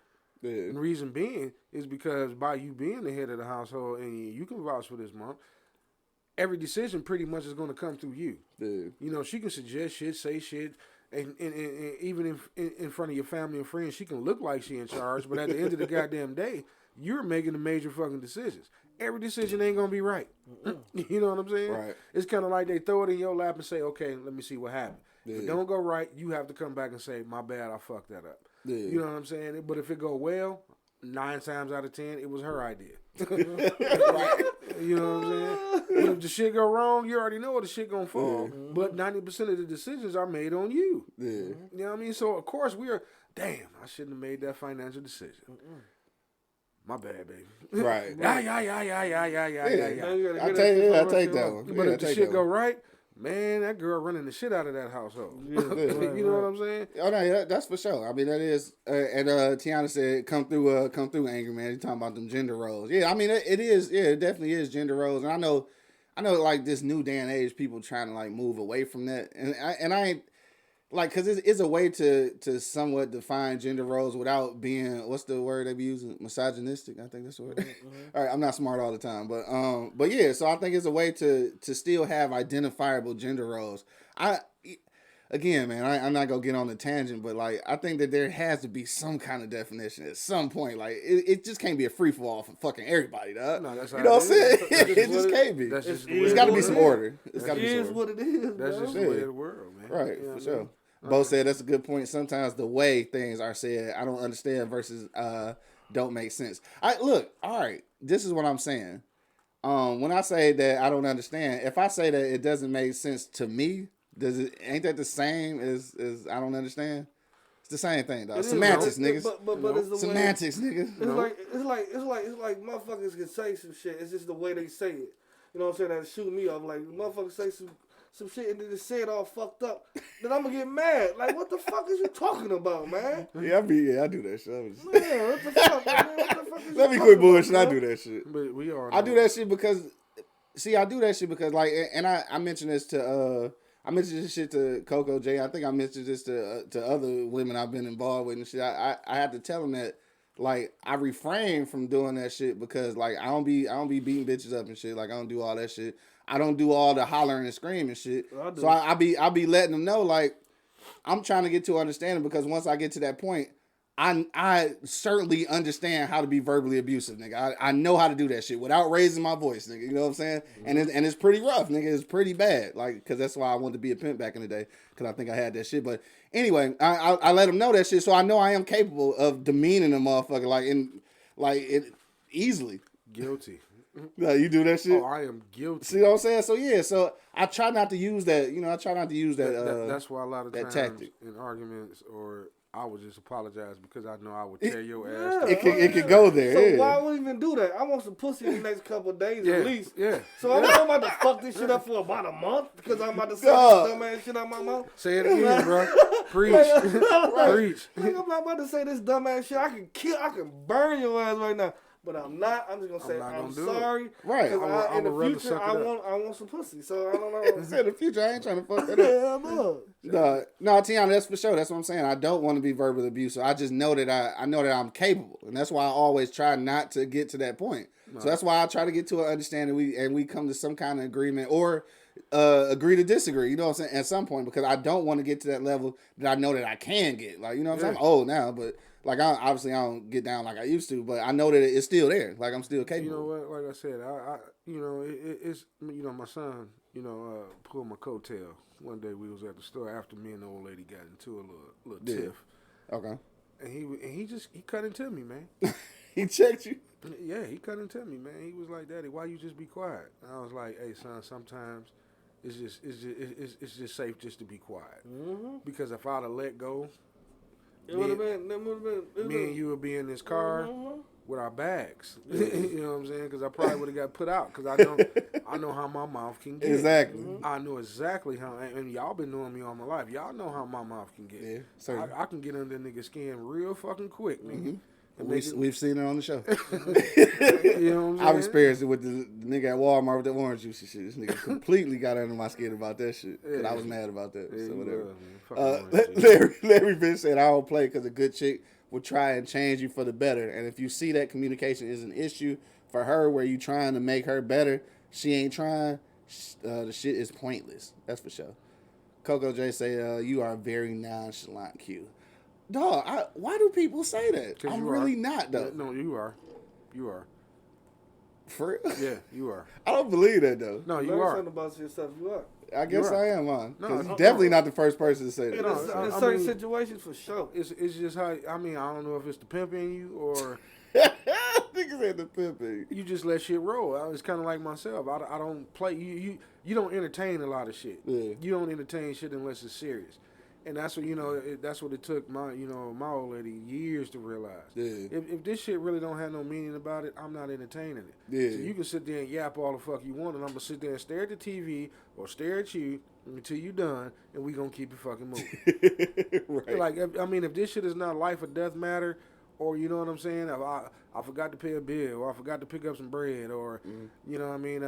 Yeah. And the reason being is because by you being the head of the household, and you can vouch for this, Mom, every decision pretty much is going to come through you. Yeah. You know, she can suggest shit, say shit. And even in front of your family and friends, she can look like she in charge, but at the end of the goddamn day, you're making the major fucking decisions. Every decision ain't gonna be right. You know what I'm saying? Right. It's kind of like they throw it in your lap and say, okay, let me see what happened. Yeah. If it don't go right, you have to come back and say, my bad, I fucked that up. Yeah. You know what I'm saying? But if it go well, 9 times out of 10, it was her idea. Right? You know what I'm saying? But if the shit go wrong, you already know the shit gonna fall. Mm-hmm. But 90% of the decisions are made on you. Yeah. You know what I mean? So of course damn, I shouldn't have made that financial decision. My bad, baby. Right. Yeah. I take that one. But if the shit go right, man, that girl running the shit out of that household. Yeah, you know what I'm saying? Oh no, yeah, that's for sure. I mean, that is. And Tiana said, "Come through, angry man." He's talking about them gender roles. Yeah, I mean, it is. Yeah, it definitely is gender roles. And I know, like this new day and age, people trying to like move away from that. And I ain't. like, cause it's a way to somewhat define gender roles without being, what's the word they be using? Misogynistic. I think that's the word. All right, I'm not smart all the time, but yeah. So I think it's a way to still have identifiable gender roles. Again, man, I'm not gonna get on the tangent, but like I think that there has to be some kind of definition at some point. Like it just can't be a free for all for fucking everybody, dog. No, that's you know what I'm saying? That's It just can't be. That's just It's got to be some order. It's got to It be some is order. what it is. That's bro. just the way of the world, man. Right, You know for what I sure. mean? Bo said that's a good point. Sometimes the way things are said, I don't understand versus don't make sense. Look, all right, this is what I'm saying. When I say that I don't understand, if I say that it doesn't make sense to me, ain't that the same as I don't understand? It's the same thing, dog. Semantics, niggas. But it's the Semantics, way, niggas. It's like motherfuckers can say some shit. It's just the way they say it. You know what I'm saying? That shoot me off. Like motherfuckers say some shit and then just say it all fucked up. Then I'm gonna get mad. Like what the fuck is you talking about, man? Yeah, I do that shit. Man, what the fuck, man? What the fuck is Let you me quit talking bullshit. about, I bro? do that shit. But we are. I do that shit because, I do that shit because, like, and I mentioned this to, I mentioned this shit to Coco J. I think I mentioned this to other women I've been involved with and shit. I had to tell them that, like, I refrain from doing that shit because, like, I don't be beating bitches up and shit. Like, I don't do all that shit. I don't do all the hollering and screaming shit. So I be letting them know, like, I'm trying to get to understanding because once I get to that point, I certainly understand how to be verbally abusive, nigga. I know how to do that shit without raising my voice, nigga. You know what I'm saying? Mm-hmm. And it's pretty rough, nigga. It's pretty bad, like, because that's why I wanted to be a pimp back in the day, because I think I had that shit. But anyway, I let them know that shit, so I know I am capable of demeaning a motherfucker easily. Guilty. No, you do that shit? Oh, I am guilty. See what I'm saying? So yeah, so I try not to use that. You know, I try not to use that. That's why a lot of times tactic in arguments, or I would just apologize because I know I would tear your ass. It could go there. So yeah. why would we even do that? I want some pussy in the next couple of days at least. Yeah. So I'm about to fuck this shit up for about a month because I'm about to say this dumbass shit out my mouth. Say it again, bro. Preach. Preach. I'm not about to say this dumbass shit. I can burn your ass right now. But I'm not. I'm just gonna say I'm sorry. Right. In the future, I want some pussy. So I don't know. In the future, I ain't trying to fuck that up. No, Tiana, that's for sure. That's what I'm saying. I don't want to be verbally abusive. I just know that I know that I'm capable, and that's why I always try not to get to that point. No. So that's why I try to get to an understanding. We come to some kind of agreement or agree to disagree. You know what I'm saying? At some point, because I don't want to get to that level that I know that I can get. Like, you know what I'm saying? I'm old now, but. Like, obviously, I don't get down like I used to, but I know that it's still there. Like, I'm still capable. You know what? Like I said, it's my son, pulled my coattail. One day we was at the store after me and the old lady got into a little tiff. Okay. And he cut into me, man. He checked you? Yeah, he cut into me, man. He was like, "Daddy, why you just be quiet?" And I was like, "Hey, son, sometimes it's just safe just to be quiet. Mm-hmm. Because if I'd have let go, me and you would be in this car with our bags. You know what I'm saying? Because I probably would have got put out. Because I know how my mouth can get. Exactly. I know exactly how. And y'all been knowing me all my life. Y'all know how my mouth can get. Yeah, certainly. I can get under nigga's skin real fucking quick, nigga. Mm-hmm. We've seen it on the show. You know what I'm saying? I've experienced it with the nigga at Walmart with the orange juice and shit. This nigga completely got under my skin about that shit. Because I was mad about that. Yeah, so whatever. Larry Vince said, I don't play because a good chick will try and change you for the better. And if you see that communication is an issue for her where you trying to make her better, she ain't trying, the shit is pointless. That's for sure. Coco J say, you are very nonchalant, Q. Dog, why do people say that? I'm really not, though. No, you are. You are. For real? Yeah, you are. I don't believe that, though. No, you are. Something about yourself, you are. I guess I am, man. Because he's definitely not the first person to say that. In certain situations, for sure. It's just how, I don't know if it's the pimp in you or... Niggas ain't the pimp in you. You just let shit roll. It's kind of like myself. I don't play... You don't entertain a lot of shit. Yeah. You don't entertain shit unless it's serious. And that's what that's what it took my old lady years to realize. Yeah. If this shit really don't have no meaning about it, I'm not entertaining it. Yeah. So you can sit there and yap all the fuck you want, and I'm gonna sit there and stare at the TV or stare at you until you done, and we gonna keep it fucking moving. Right. Like if this shit is not life or death matter, or you know what I'm saying, if I forgot to pay a bill, or I forgot to pick up some bread, or you know what I mean,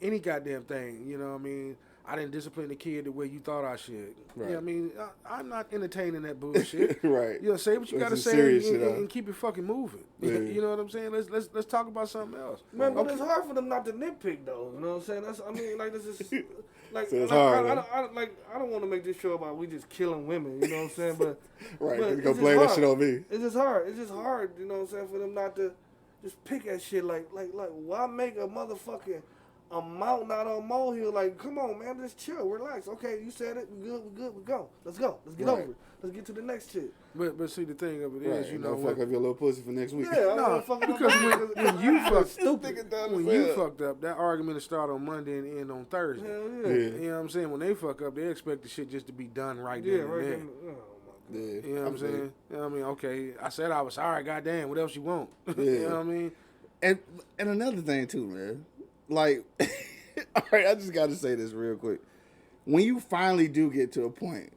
any goddamn thing, you know what I mean. I didn't discipline the kid the way you thought I should. Right. You know what I mean? I'm not entertaining that bullshit. Right. You know, say what you That's gotta some say serious and, shit, and keep it fucking moving. Yeah. You know what I'm saying? Let's talk about something else. Man, but it's hard for them not to nitpick though. You know what I'm saying? That's, I mean, like this is like, So it's like, hard, I don't want to make this show about we just killing women. You know what I'm saying? But Right. but You it's gonna just blame that hard. shit on me. It's just hard. It's just hard. You know what I'm saying? For them not to just pick at shit like why make a motherfucking a mountain out on a molehill? Like, come on, man, just chill, relax. Okay, you said it. We good. We go. Let's go. Let's get over it. Let's get to the next shit. But see, the thing of it Right. is, you know, Don't fuck up your little pussy for next week. Yeah, I No, don't fuck with because nobody. when you fucked Stupid dumb when as you hell. fucked up, that argument will start on Monday and end on Thursday. Hell Yeah. yeah. You know what I'm saying? When they fuck up, they expect the shit just to be done right Yeah, then right and there. then. Oh my god. Yeah. You know what I'm saying? You know what I mean? Okay, I said I was sorry, goddamn, what else you want? Yeah. You know what I mean? And another thing too, man. Like, all right, I just got to say this real quick. When you finally do get to a point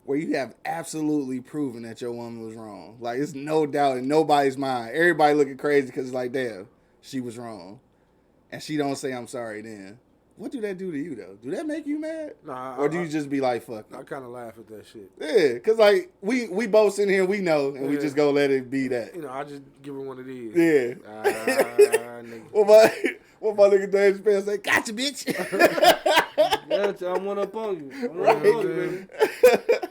where you have absolutely proven that your woman was wrong, like it's no doubt in nobody's mind. Everybody looking crazy because it's like, damn, she was wrong, and she don't say I'm sorry. Then what do that do to you though? Do that make you mad? Nah, Or do you just be like, fuck I it? kind of laugh at that shit. Yeah, because like we both sitting here, we know, and we Yeah. just go let it be that. You know, I just give her one of these. Yeah. Nigga. What my nigga Dave Chappelle say? Gotcha, bitch. Yeah, I'm one up on you. I'm one Right. up on you, baby.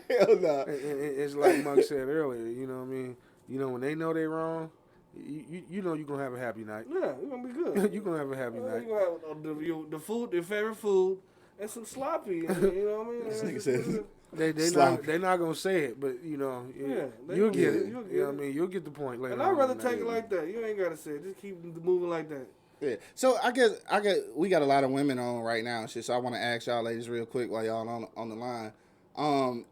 Hell nah. And it's like Mike said earlier, you know what I mean? You know, when they know they wrong, you know you're going to have a happy night. Yeah, you're gonna be good. You're going to have a happy night. You're gonna have the food, your favorite food, and some sloppy. And, you know what I mean? This And nigga it's said- just- They're not going to say it, but, you know, Yeah, they you'll gonna get get it. it. You'll get You know what it. I mean? You'll get the point later And on I'd rather in the take it night. like that. You ain't gotta say it. Just keep moving like that. Yeah. So I guess we got a lot of women on right now and shit. So I want to ask y'all ladies real quick while y'all on the line.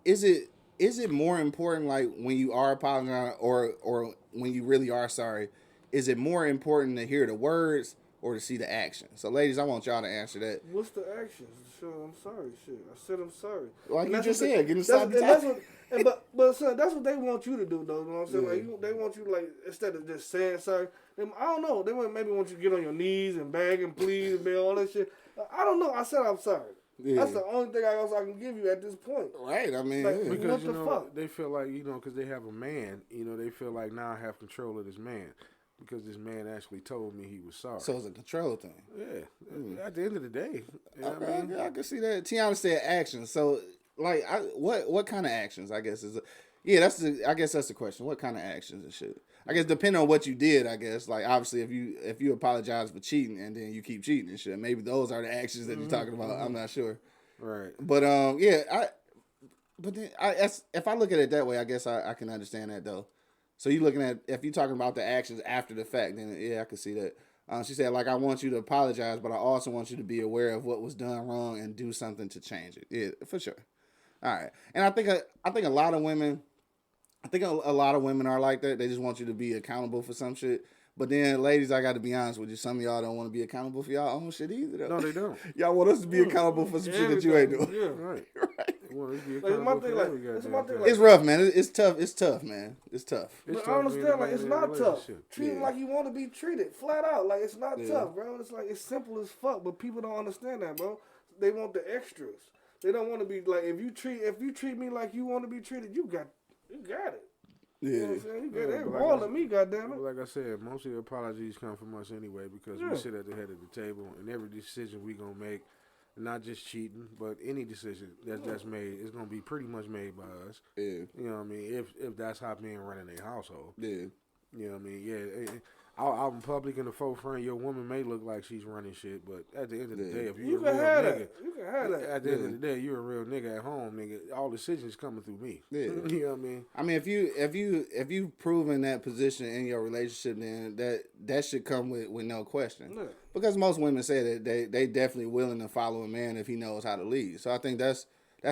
Is it more important like when you are apologizing or when you really are sorry? Is it more important to hear the words or to see the action? So ladies, I want y'all to answer that. What's the actions? Sure, I'm sorry. Shit, I said I'm sorry. Like And you that's just what said, get inside the that's topic. but son, that's what they want you to do, though. You know what I'm saying? Yeah. Like they want you like instead of just saying sorry. I don't know. They maybe want you to get on your knees and beg and plead and all that shit. I don't know. I said I'm sorry. Yeah. That's the only thing I can give you at this point. Right. I mean, Like, yeah. Because, What you the know, fuck? they feel like, you know, because they have a man, you know, they feel like now I have control of this man. Because this man actually told me he was sorry. So it's a control thing. Yeah. At the end of the day. You know what I mean? I can see that. Tiana said actions. So, like, what kind of actions? I guess I guess that's the question. What kind of actions and shit? I guess depending on what you did. I guess like obviously if you apologize for cheating and then you keep cheating and shit, maybe those are the actions that you're talking about. I'm not sure. Right. But but then if I look at it that way, I guess I can understand that though. So you looking at if you're talking about the actions after the fact, then yeah, I can see that. She said, like, I want you to apologize, but I also want you to be aware of what was done wrong and do something to change it. Yeah, for sure. All right. And I think a lot of women, a lot of women are like that. They just want you to be accountable for some shit. But then, ladies, I got to be honest with you. Some of y'all don't want to be accountable for y'all own shit either, though. No, they don't. Y'all want us to be accountable for some shit that you ain't doing. Yeah. Right. Right. Well, it's be Like, my accountable thing, for like, every it's goddamn my thing, thing. like- It's rough, man. It's tough. It's tough, man. It's tough. It's But tough I being understand, like, in it's a not tough. relationship. Treat him Yeah. like you want to be treated, flat out. Like, it's not Yeah. tough, bro. It's like, it's simple as fuck, but people don't understand that, bro. They want the extras. They don't want to be, like, if you treat me like you want to be treated, you got it. You know what Yeah. I'm saying? You got Yeah, it. but like All I- of me, goddammit. But like I said, most of the apologies come from us anyway because Yeah. we sit at the head of the table and every decision we gonna make, not just cheating, but any decision that's made is gonna be pretty much made by us. Yeah. You know what I mean? If that's how men running their household. Yeah. You know what I mean? Yeah. Out in public in the forefront, your woman may look like she's running shit, but at the end of the Yeah. day, if You you're a can real have nigga, that. You can have that. at the end of the day, you're a real nigga at home, nigga. All decisions coming through me. Yeah. You know what I mean? I mean, if you've proven that position in your relationship, then that should come with no question. Yeah. Because most women say that they definitely willing to follow a man if he knows how to lead. So I think that's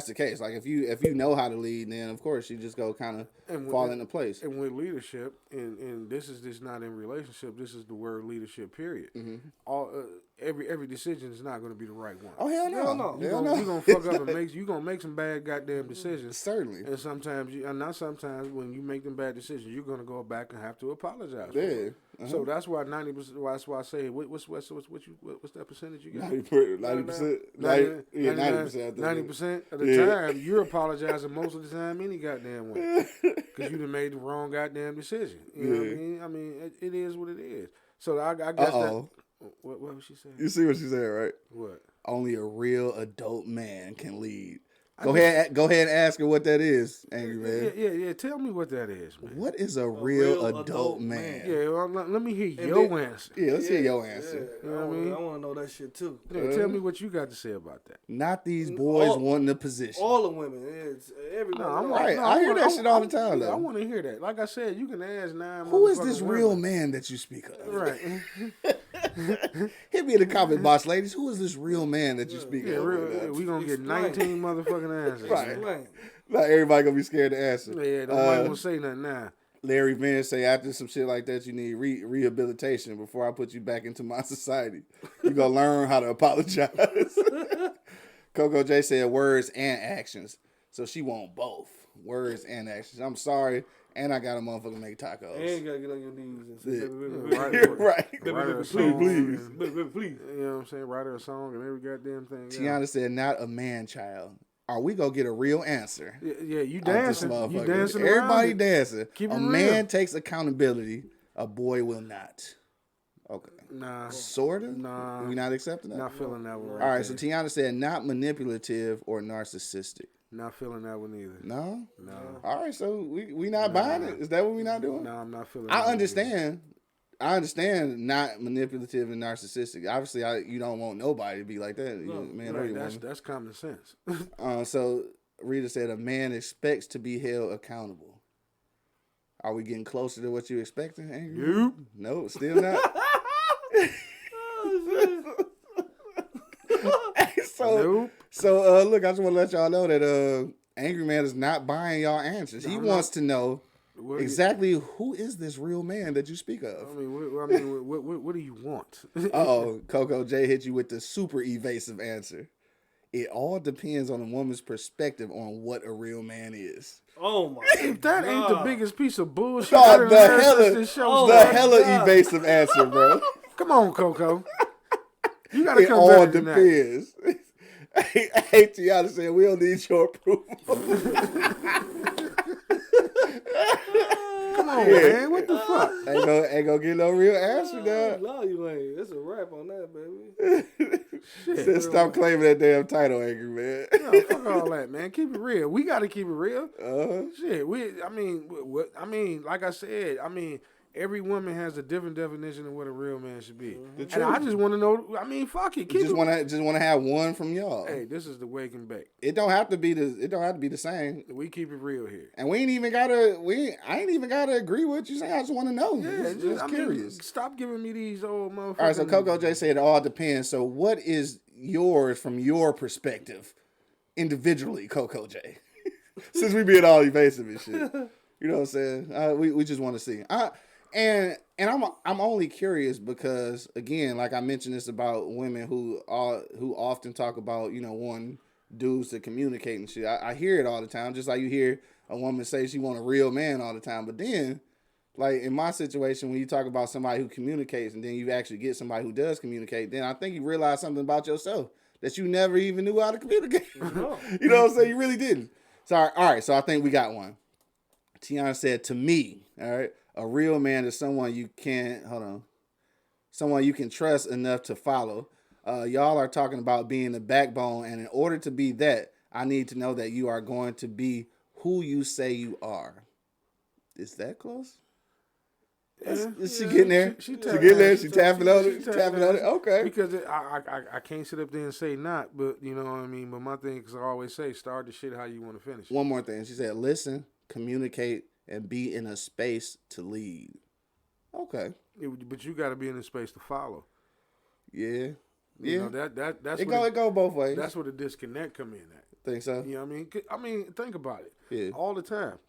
the case. Like if you know how to lead, then of course you just go kind of fall into place. And with leadership, and this is just not in relationship. This is the word leadership. Period. Mm-hmm. All every decision is not going to be the right one. Oh hell Hell no! no. You gonna fuck up and you gonna make some bad goddamn decisions. Certainly. And sometimes not sometimes when you make them bad decisions, you're gonna go back and have to apologize. For Yeah. it. So that's why 90%. That's why I say what's that percentage you got? 90%. 90%. 90% of the time, you're apologizing most of the time any goddamn way because you done made the wrong goddamn decision. You know what I mean? I mean, it is what it is. So I guess that. What was she saying? You see what she said, right? What? Only a real adult man can lead. Go ahead and ask her what that is, Angry Man. Yeah. Tell me what that is, man. What is a real adult man? Yeah, well, let me hear your answer. Yeah, let's hear your answer. Yeah. You know what I mean? I want to know that shit too. Yeah, tell me what you got to say about that. Not these boys wanting the position. All the women, it's everybody. I'm right. I hear that shit all the time, though. I want to hear that. Like I said, you can ask 9. Who is this real man that you speak of? Right. Hit me in the comment box, ladies. Who is this real man that you speak of? We gonna get 19 motherfucking answers. Right. Explain. Not everybody gonna be scared to answer. Yeah, nobody gonna say nothing now. Larry Vance say after some shit like that, you need rehabilitation before I put you back into my society. You gonna learn how to apologize. Coco J said words and actions, so she want both words and actions. I'm sorry, and I got a motherfucker make tacos. And you gotta get on your knees and say, Right. Please. please. You know what I'm saying? Write her a song and every goddamn thing. Tiana said, not a man child. Are we gonna get a real answer? Yeah, you dancing. You dancing. Everybody dancing. Keep it a real. man takes accountability. A boy will not. Okay. Nah. Sorta? Nah. We not accepting that? Not feeling that one. All right, so Tiana said not manipulative or narcissistic. Not feeling that one either. No? No. All right, so we not buying it? Is that what we not doing? No, I'm not feeling I that one understand. I understand not manipulative and narcissistic. Obviously, you don't want nobody to be like that. Man, right, that's common sense. So Rita said a man expects to be held accountable. Are we getting closer to what you expecting, Angry? Nope. No, still not. So look, I just want to let y'all know that Angry Man is not buying y'all answers. He wants to know exactly who is this real man that you speak of. I mean, what do you want? Coco J hit you with the super evasive answer. It all depends on a woman's perspective on what a real man is. Oh my! If that ain't the biggest piece of bullshit, the hella evasive answer, bro. Come on, Coco. You gotta it come all back depends. Hey, Tiana said we don't need your approval. Come on, man. What the fuck? Ain't gonna get no real answer, dog. No, you ain't. That's a wrap on that, baby. Shit, stop claiming that damn title, Angry Man. No, fuck all that, man. Keep it real. We gotta keep it real. Shit, like I said, every woman has a different definition of what a real man should be. And I just want to know. I mean, fuck it. Just want to have one from y'all. Hey, this is the wake and bake. It don't have to be the same. We keep it real here. And I ain't even gotta agree with you saying. I just want to know. Yeah, just curious. Stop giving me these old motherfuckers. All right, so Coco J said it all depends. So what is yours from your perspective, individually, Coco J? Since we being all evasive and shit, you know what I'm saying? We just want to see. And I'm only curious because, again, like I mentioned this about women who often talk about, wanting dudes to communicate and shit. I hear it all the time, just like you hear a woman say she want a real man all the time. But then, like in my situation, when you talk about somebody who communicates and then you actually get somebody who does communicate, then I think you realize something about yourself that you never even knew how to communicate. No. You know what I'm saying? You really didn't. So, all right, so I think we got one. Tiana said, to me, all right, a real man is someone you can trust enough to follow. Y'all are talking about being the backbone, and in order to be that, I need to know that you are going to be who you say you are. Is that close? Is she getting there? She getting there. She tapping on it. Tapping on it. Okay. Because I can't sit up there and say not, but you know what I mean. But my thing is I always say start the shit how you want to finish. One more thing. She said, listen, communicate, and be in a space to lead. Okay. But you got to be in a space to follow. Yeah. You know, that's it go both ways. That's where the disconnect come in at. Think so? You know what I mean? Think about it. Yeah. All the time.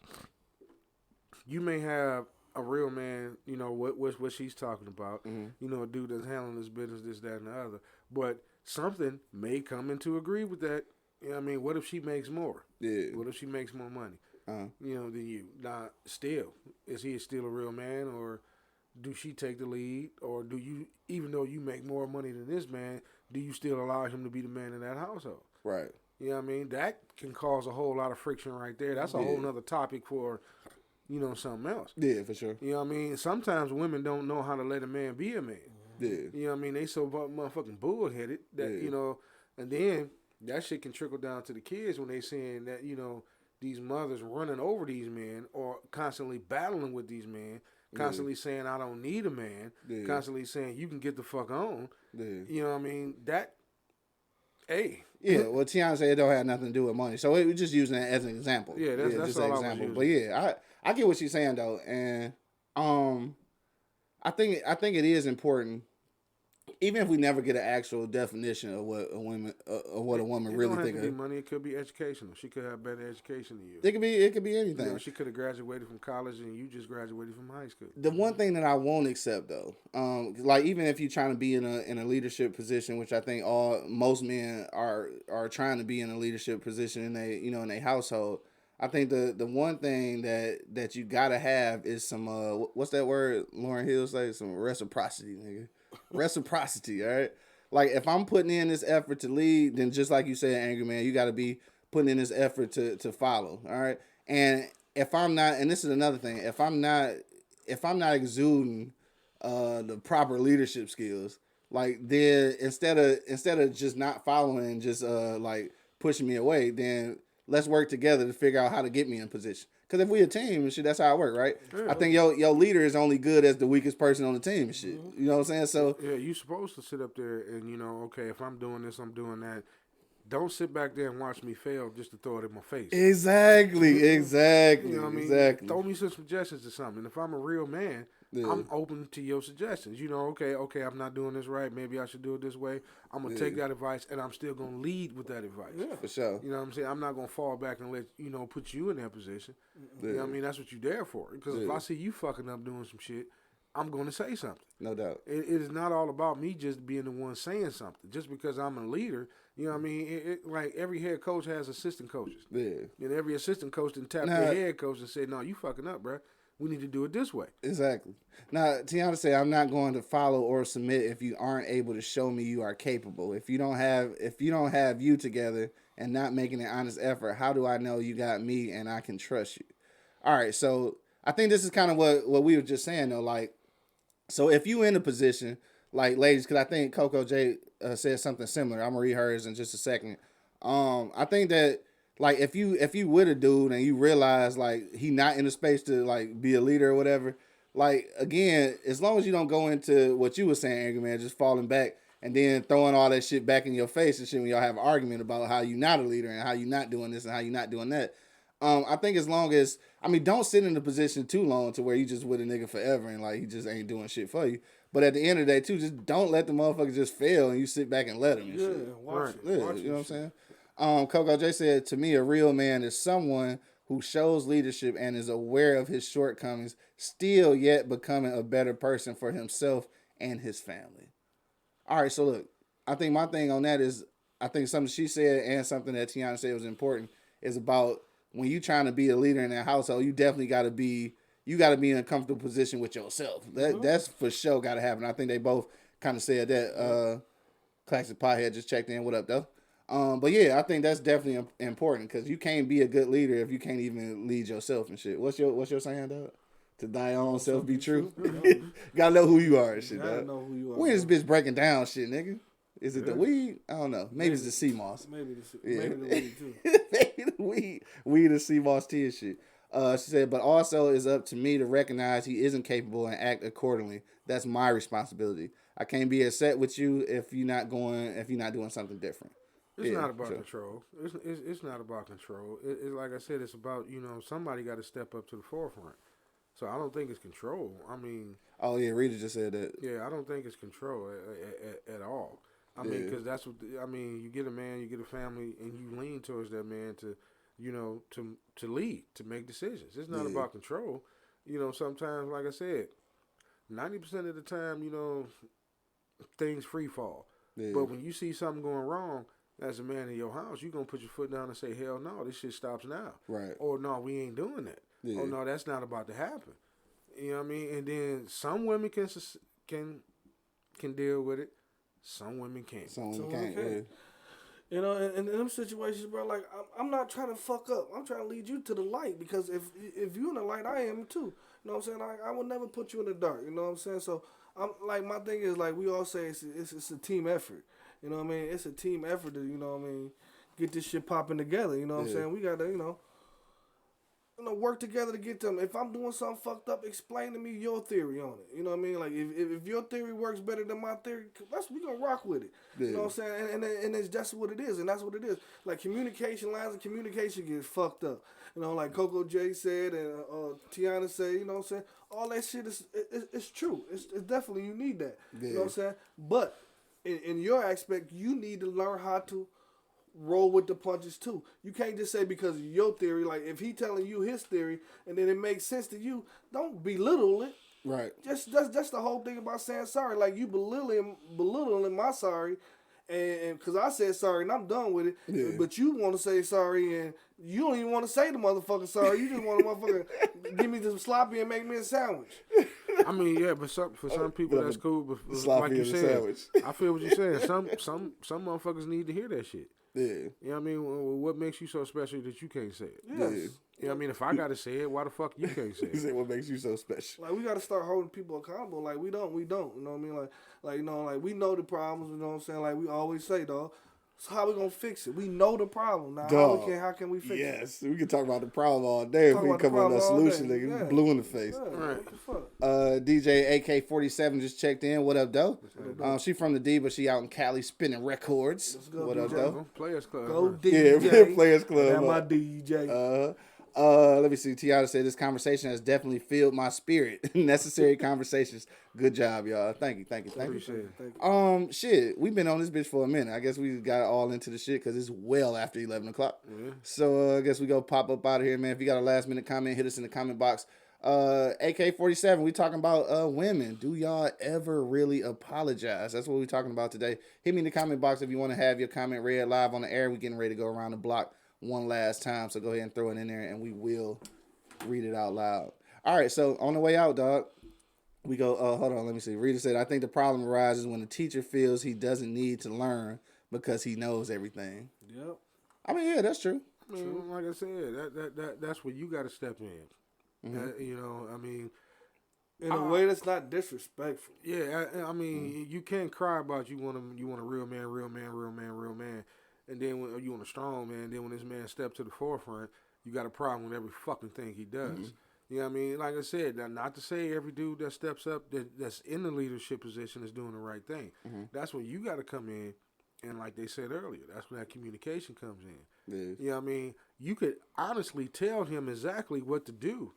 You may have a real man, you know, what she's talking about. Mm-hmm. You know, a dude that's handling his business, this, that, and the other. But something may come into agree with that. You know what I mean? What if she makes more? Yeah. What if she makes more money? Uh-huh. You know, than you. Now, still, is he still a real man, or do she take the lead, or do you, even though you make more money than this man, do you still allow him to be the man in that household? Right. You know what I mean? That can cause a whole lot of friction right there. That's a whole nother topic for, you know, something else. Yeah, for sure. You know what I mean? Sometimes women don't know how to let a man be a man. Yeah. You know what I mean? They so motherfucking bullheaded that, you know, and then that shit can trickle down to the kids when they saying that, you know, these mothers running over these men or constantly battling with these men, constantly saying, I don't need a man, constantly saying, you can get the fuck on. Yeah. You know what I mean? That, hey. Yeah, well, Tiana said it don't have nothing to do with money. So we're just using it as an example. Yeah, that's just all an I was example. using. But yeah, I get what she's saying though. And I think it is important, even if we never get an actual definition of what a woman really think of. Money, it could be educational. She could have better education than you. It could be anything. You know, she could have graduated from college and you just graduated from high school. The one thing that I won't accept though, like even if you're trying to be in a leadership position, which I think most men are trying to be in a leadership position in a household. I think the one thing that you gotta have is some what's that word Lauryn Hill say, some reciprocity, nigga. Reciprocity, all right? Like if I'm putting in this effort to lead, then just like you said, Angry Man, you gotta be putting in this effort to follow. All right. And if I'm not, and this is another thing, if I'm not exuding the proper leadership skills, like then instead of just not following and just like pushing me away, then let's work together to figure out how to get me in position. Because if we a team and shit, that's how it work, right? Yeah. I think your leader is only good as the weakest person on the team and shit. You know what I'm saying? So yeah, you supposed to sit up there and, you know, okay, if I'm doing this, I'm doing that. Don't sit back there and watch me fail just to throw it in my face. Exactly. You know what I mean? Exactly. Throw me some suggestions or something. If I'm a real man, I'm open to your suggestions. You know, okay, I'm not doing this right. Maybe I should do it this way. I'm going to take that advice, and I'm still going to lead with that advice. Yeah, for sure. You know what I'm saying? I'm not going to fall back and let, you know, put you in that position. You know what I mean? That's what you're there for. Because if I see you fucking up doing some shit, I'm going to say something. No doubt. It is not all about me just being the one saying something. Just because I'm a leader, you know what I mean? Like every head coach has assistant coaches. Yeah. And every assistant coach then tap their head coach and say, no, you fucking up, bro. We need to do it this way. Exactly. Now, Tiana said, I'm not going to follow or submit if you aren't able to show me you are capable. If you don't have you together and not making an honest effort, how do I know you got me and I can trust you? All right, so I think this is kind of what we were just saying though. Like, so if you in a position, like ladies, because I think Coco J said something similar. I'm gonna read hers in just a second. I think that like if you with a dude and you realize like he not in a space to like be a leader or whatever, like again, as long as you don't go into what you were saying, Angry Man, just falling back and then throwing all that shit back in your face and shit when y'all have an argument about how you not a leader and how you not doing this and how you not doing that. I think as long as, I mean, don't sit in a position too long to where you just with a nigga forever and like he just ain't doing shit for you. But at the end of the day too, just don't let the motherfucker just fail and you sit back and let him and shit. Watch it. Yeah, Watch you know what I'm saying? Coco J said, to me, a real man is someone who shows leadership and is aware of his shortcomings, still yet becoming a better person for himself and his family. All right, so look, I think my thing on that is, I think something she said and something that Tiana said was important is about when you trying to be a leader in that household, you definitely got to be in a comfortable position with yourself. That's for sure got to happen. I think they both kind of said that. Classic Pothead just checked in. What up, though? But yeah, I think that's definitely important because you can't be a good leader if you can't even lead yourself and shit. What's your saying, dog? To thy own self be true. Gotta know who you are and shit, dog. Gotta know who you are. When is this bitch breaking down shit, nigga? Is it the weed? I don't know. Maybe it's the sea moss. Maybe the weed too. Maybe the weed and sea moss tea and shit. She said, but also it's up to me to recognize he isn't capable and act accordingly. That's my responsibility. I can't be upset with you if you're not doing something different. It's not about control. It's not about control. It's like I said, it's about, you know, somebody got to step up to the forefront. So I don't think it's control. I mean. Oh yeah, Rita just said that. Yeah, I don't think it's control at all. I mean, because that's what you get a man, you get a family, and you lean towards that man to, you know, to lead, to make decisions. It's not about control. you know, sometimes, like I said, 90% of the time, you know, things free fall. Yeah. But when you see something going wrong, as a man in your house, you gonna put your foot down and say, "Hell no, this shit stops now." Right. Or no, we ain't doing that. Yeah. Oh no, that's not about to happen. You know what I mean? And then some women can deal with it. Some women can't. Some Some can't. can't. Yeah. You know, in them situations, bro, like I'm not trying to fuck up. I'm trying to lead you to the light because if you in the light, I am too. You know what I'm saying? I will never put you in the dark. You know what I'm saying? So I'm like, my thing is like we all say it's a team effort. You know what I mean? It's a team effort to, you know what I mean, get this shit popping together. You know what I'm saying? We gotta, you know, work together to get them. If I'm doing something fucked up, explain to me your theory on it. You know what I mean? Like if your theory works better than my theory, we gonna rock with it. Yeah. You know what I'm saying? And it's just what it is, and that's what it is. Like communication lines of communication get fucked up. You know, like Coco J said and Tiana said. You know what I'm saying? All that shit it's true. It's definitely you need that. Yeah. You know what I'm saying? But in your aspect, you need to learn how to roll with the punches too. You can't just say because of your theory, like if he telling you his theory and then it makes sense to you, don't belittle it. Right. Just that's the whole thing about saying sorry. Like you belittling my sorry, and because I said sorry and I'm done with it. Yeah. But you want to say sorry and you don't even want to say the motherfucking sorry. You just want to motherfucker give me some sloppy and make me a sandwich. I mean, yeah, but for some people that's cool. But like you said, sandwich. I feel what you're saying. Some motherfuckers need to hear that shit. Yeah. You know what I mean? What makes you so special that you can't say it? Yes. Yeah. You know what I mean? If I gotta say it, why the fuck you can't say He it? said, "What makes you so special?" Like we gotta start holding people accountable. Like we don't. You know what I mean? Like you know, like we know the problems. You know what I'm saying? Like we always say, dog. So how we gonna fix it? We know the problem now. Dog. How can we fix it? Yes, we can talk about the problem all day if Talk we about the come up with a problem all solution. day. Nigga, Yeah. blue in the face. Yeah, Right. What the fuck? DJ AK47 just checked in. What up, though? She from the D, but she out in Cali spinning records. Let's go, What up, DJ. though? Players Club. Go huh? DJ. Yeah, Players Club. That my DJ. Let me see. Tiana said this conversation has definitely filled my spirit. Necessary conversations. Good job, y'all. Thank you. Appreciate it. Shit, we've been on this bitch for a minute. I guess we got all into the shit because it's well after 11 o'clock. Yeah. So I guess we go pop up out of here, man. If you got a last minute comment, hit us in the comment box. AK-47, we talking about women. Do y'all ever really apologize? That's what we talking about today. Hit me in the comment box if you want to have your comment read live on the air. We getting ready to go around the block one last time, so go ahead and throw it in there and we will read it out loud. All right, so on the way out, dog, we go, hold on, let me see. Rita said, I think the problem arises when the teacher feels he doesn't need to learn because he knows everything. Yep. I mean, yeah, that's true. I mean, like I said, that's where you got to step in. You know, I mean, In a way that's not disrespectful. yeah, I mean, you can't cry about you want a real man, and then when you want a strong man, then when this man steps to the forefront, you got a problem with every fucking thing he does. You know what I mean? Like I said, not to say every dude that steps up that's in the leadership position is doing the right thing. That's when you got to come in, and like they said earlier, that's when that communication comes in. Yeah. You know what I mean? You could honestly tell him exactly what to do,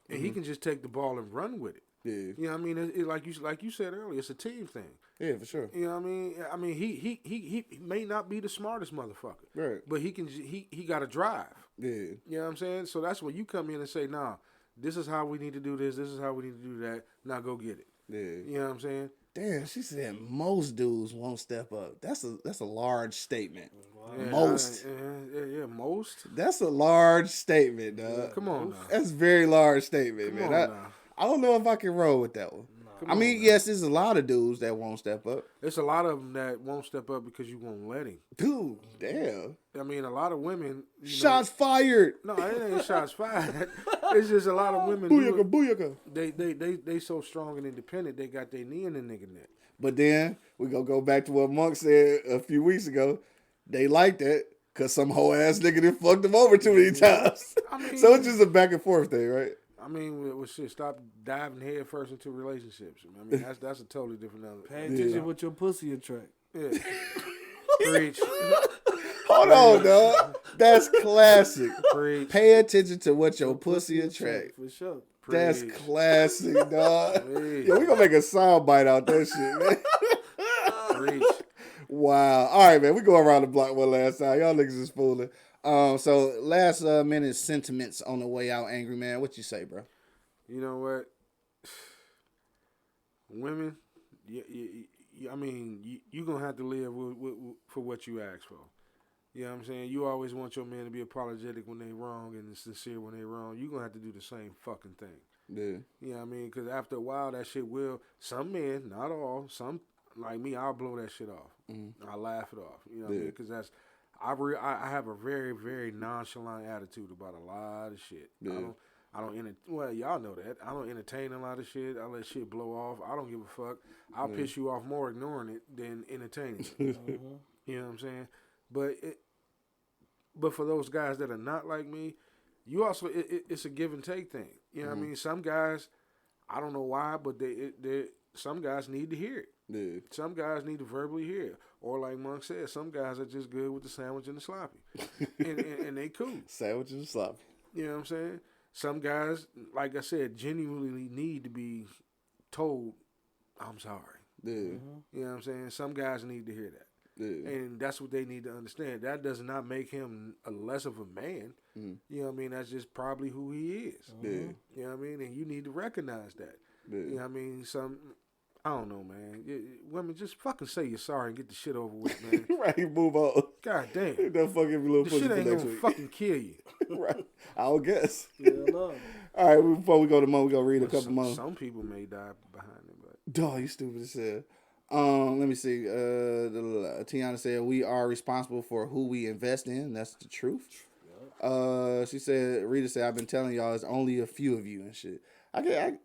and he can just take the ball and run with it. Yeah. You know what I mean? It, like you said earlier, it's a team thing. Yeah, for sure. You know what I mean? I mean, he may not be the smartest motherfucker, Right. but he got a drive. Yeah. You know what I'm saying? So that's where you come in and say, nah, this is how we need to do this. This is how we need to do that. Now go get it. Yeah. You know what I'm saying? Damn, she said most dudes won't step up. That's a large statement. Yeah, Most. Yeah, most. That's a large statement, dog. Come on now. That's a very large statement, Come man. on now. I don't know if I can roll with that one. I mean, yes, there's a lot of dudes that won't step up. It's a lot of them that won't step up because you won't let him. Dude, damn. I mean, a lot of women. Shots fired. No, it ain't shots fired. It's just a lot of women. Booyaka, booyaka. They so strong and independent. They got their knee in the nigga neck. But then we gonna go back to what Monk said a few weeks ago. They like that because some whole ass nigga done fucked them over too many times. I mean, so it's just a back and forth thing, right? I mean, with shit, stop diving head first into relationships. I mean, that's a totally different other. Pay attention with your pussy attract. Yeah. Preach. Hold on, dog. That's classic. Preach. Pay attention to what your pussy attract. For sure. That's Preach. classic, dog. Preach. Yo, we gonna make a sound bite out that shit, man. Preach. Wow. All right, man. We go around the block one last time. Y'all niggas is fooling. So last minute sentiments on the way out, Angry Man. What you say, bro? You know what? Women, I mean, you're going to have to live for what you ask for. You know what I'm saying? You always want your man to be apologetic when they wrong and sincere when they wrong. You're going to have to do the same fucking thing. Yeah. You know what I mean? Because after a while, that shit will. Some men, not all, some like me, I'll blow that shit off. Mm-hmm. I'll laugh it off. You know what I mean? Because that's. I have a very, very nonchalant attitude about a lot of shit. Yeah. Well, y'all know that. I don't entertain a lot of shit. I let shit blow off. I don't give a fuck. I'll piss you off more ignoring it than entertaining it. Mm-hmm. You know what I'm saying? But for those guys that are not like me, you also it's a give and take thing. You know what I mean? Some guys, I don't know why, but some guys need to hear it. Yeah. Some guys need to verbally hear it. Or like Monk said, some guys are just good with the sandwich and the sloppy. and they cool. Sandwich and sloppy. You know what I'm saying? Some guys, like I said, genuinely need to be told, I'm sorry. Yeah. Mm-hmm. You know what I'm saying? Some guys need to hear that. Yeah. And that's what they need to understand. That does not make him a less of a man. Mm. You know what I mean? That's just probably who he is. Yeah. You know what I mean? And you need to recognize that. Yeah. You know what I mean? I don't know, man. Women, just fucking say you're sorry and get the shit over with, man. Right, move on. God damn. That fucking little pussy shit ain't gonna fucking kill you. Right. I'll guess. Yeah, no. All right, before we go to Mo, we gonna read a couple more. Some people may die behind it, but. Dog, you stupid as hell. Let me see. Tiana said we are responsible for who we invest in. That's the truth. She said, Rita said, I've been telling y'all it's only a few of you and shit. I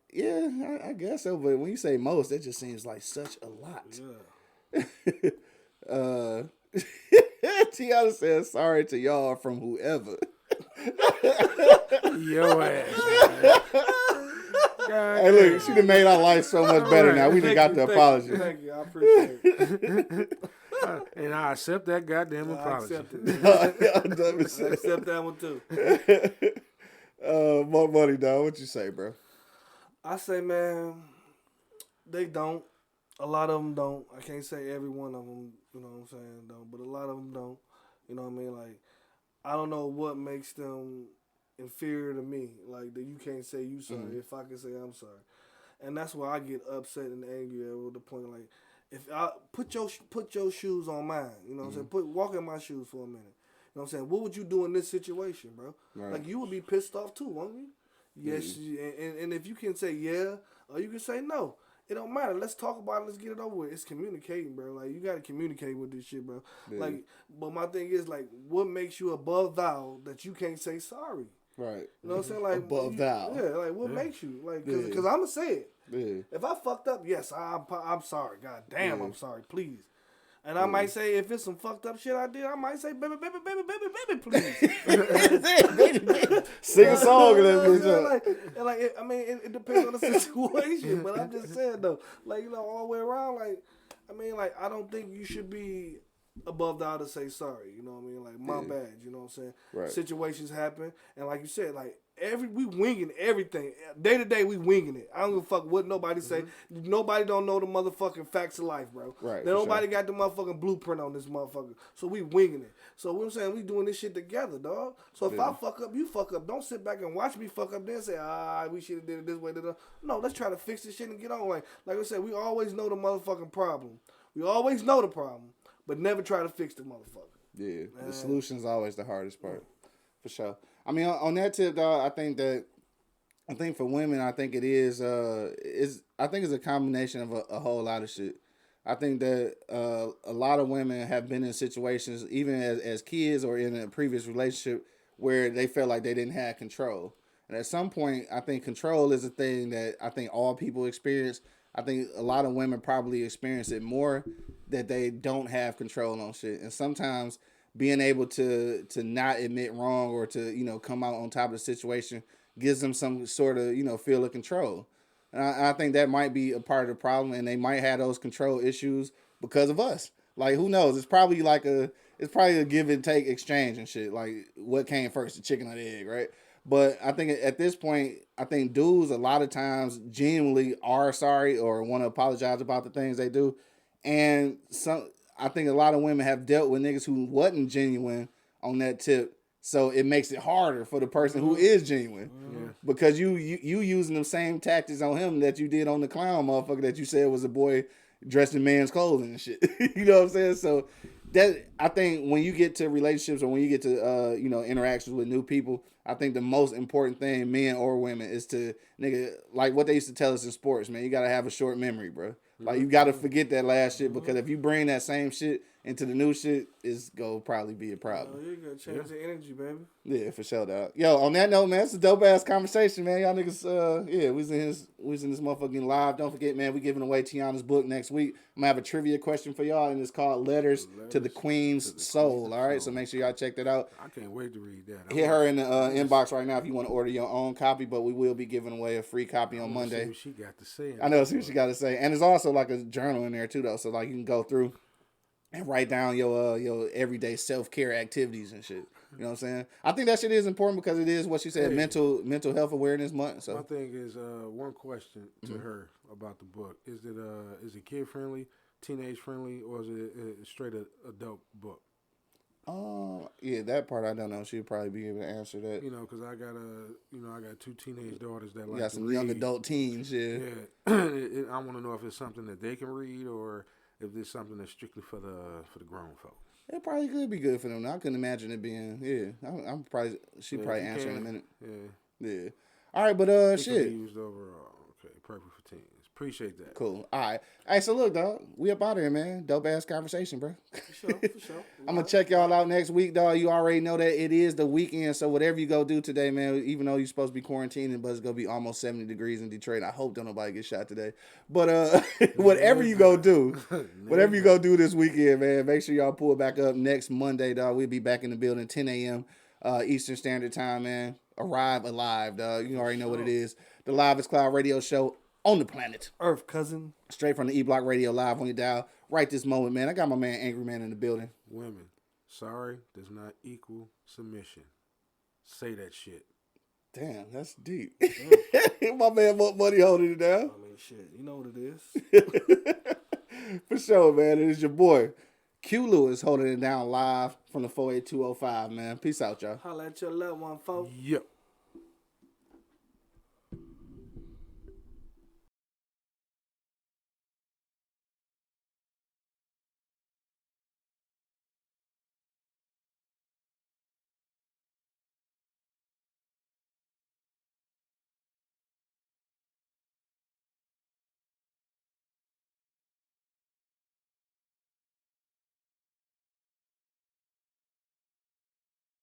guess so. But when you say most, that just seems like such a lot. Yeah. Tiana said, sorry to y'all from whoever. Your ass, man. Hey, look, she done made our life so much better now. We done got the apology. Thank you. I appreciate it. And I accept that goddamn apology. I accept that one too. More money, dog. What you say, bro? I say, man, they don't. A lot of them don't. I can't say every one of them, you know what I'm saying, don't. But a lot of them don't. You know what I mean? Like, I don't know what makes them inferior to me. Like, that you can't say you sorry if I can say I'm sorry. And that's why I get upset and angry at the point, like, if I put your shoes on mine, you know what I'm saying? Walk in my shoes for a minute. You know what I'm saying? What would you do in this situation, bro? Right. Like, you would be pissed off too, won't you? Yes, and if you can say yeah, or you can say no. It don't matter. Let's talk about it. Let's get it over with. It's communicating, bro. Like, you got to communicate with this shit, bro. Yeah. Like, but my thing is, like, what makes you above thou that you can't say sorry? Right. You know what I'm saying? Like, above thou. Yeah, like, what makes you? Like, because I'm going to say it. Yeah. If I fucked up, yes, I'm sorry. God damn, I'm sorry. Please. And I might say, if it's some fucked up shit I did, I might say, baby, please. Sing a song and that bitch. I mean, it depends on the situation, but I'm just saying, though, like, you know, all the way around, like, I mean, like, I don't think you should be above thou to say sorry, you know what I mean? Like, my bad, you know what I'm saying? Right. Situations happen, and like you said, like, we winging everything. Day to day, we winging it. I don't give a fuck what nobody say. Nobody don't know the motherfucking facts of life, bro. Right. Nobody got the motherfucking blueprint on this motherfucker. So we winging it. So what I'm saying, we doing this shit together, dog. So if I fuck up, you fuck up. Don't sit back and watch me fuck up then say, we should have did it this way. No, let's try to fix this shit and get on. Like I said, we always know the motherfucking problem. We always know the problem, but never try to fix the motherfucker. Yeah, the solution is always the hardest part, for sure. I mean, on that tip, dog, I think for women, I think it is, I think it's a combination of a whole lot of shit. I think that a lot of women have been in situations, even as kids or in a previous relationship, where they felt like they didn't have control. And at some point, I think control is a thing that I think all people experience. I think a lot of women probably experience it more, that they don't have control on shit. And sometimes being able to not admit wrong or to, you know, come out on top of the situation gives them some sort of, you know, feel of control. And I think that might be a part of the problem, and they might have those control issues because of us. Like, who knows? It's probably a give and take exchange and shit. Like, what came first, the chicken or the egg, right? But I think at this point, I think dudes a lot of times genuinely are sorry or want to apologize about the things they do. And I think a lot of women have dealt with niggas who wasn't genuine on that tip So it makes it harder for the person who is genuine. Because you using the same tactics on him that you did on the clown motherfucker that you said was a boy dressed in man's clothing and shit. You know what I'm saying? So that, I think when you get to relationships or when you get to interactions with new people, I think the most important thing, men or women, is to, nigga, like what they used to tell us in sports, man, you gotta have a short memory, bro. Like you gotta forget that last shit, because if you bring that same shit into the new shit, it's gonna probably be a problem. You gotta change the energy, baby. Yeah, for sure, dog. Yo, on that note, man, it's a dope ass conversation, man. Y'all niggas, we was in this motherfucking live. Don't forget, man, we giving away Tiana's book next week. I'm gonna have a trivia question for y'all, and it's called Letters to the Queen's Soul. All right, so make sure y'all check that out. I can't wait to read that. Hit her in the inbox right now if you want to order your own copy, but we will be giving away a free copy on Monday. See what she got to say. I know, see what she got to say, and there's also like a journal in there too, though. So like you can go through and write down your everyday self-care activities and shit. You know what I'm saying? I think that shit is important because it is what she said, mental health awareness month. So my thing is one question to her about the book: is it kid friendly, teenage friendly, or is it a straight adult book? Yeah, that part I don't know. She'll probably be able to answer that. You know, because I got two teenage daughters that like got to some read. young adult teens. Yeah. I want to know if it's something that they can read or if it's something that's strictly for the grown folk. It probably could be good for them. I couldn't imagine it being. Yeah, I'm probably probably answer in a minute. Yeah. All right, but it shit. Can be used overall. Okay, perfect for teens. Appreciate that. Cool. All right. Hey, so look, dog, we up out of here, man. Dope ass conversation, bro. For sure. I'm gonna check y'all out next week, dog. You already know that it is the weekend, so whatever you go do today, man. Even though you're supposed to be quarantining, but it's gonna be almost 70 degrees in Detroit. I hope don't nobody get shot today. But whatever you go do, this weekend, man, make sure y'all pull back up next Monday, dog. We'll be back in the building 10 a.m. Eastern Standard Time, man. Arrive alive, dog. You already know what it is. The Livest Cloud Radio Show on the planet Earth, cousin. Straight from the E-Block Radio live on your dial right this moment, man. I got my man Angry Man in the building. Women, sorry does not equal submission. Say that shit. Damn, that's deep. My man Monk Money holding it down. I mean, shit, you know what it is. For sure, man. It is your boy Q Lewis holding it down live from the 48205, man. Peace out, y'all. Holla at your loved one, folks. Yep.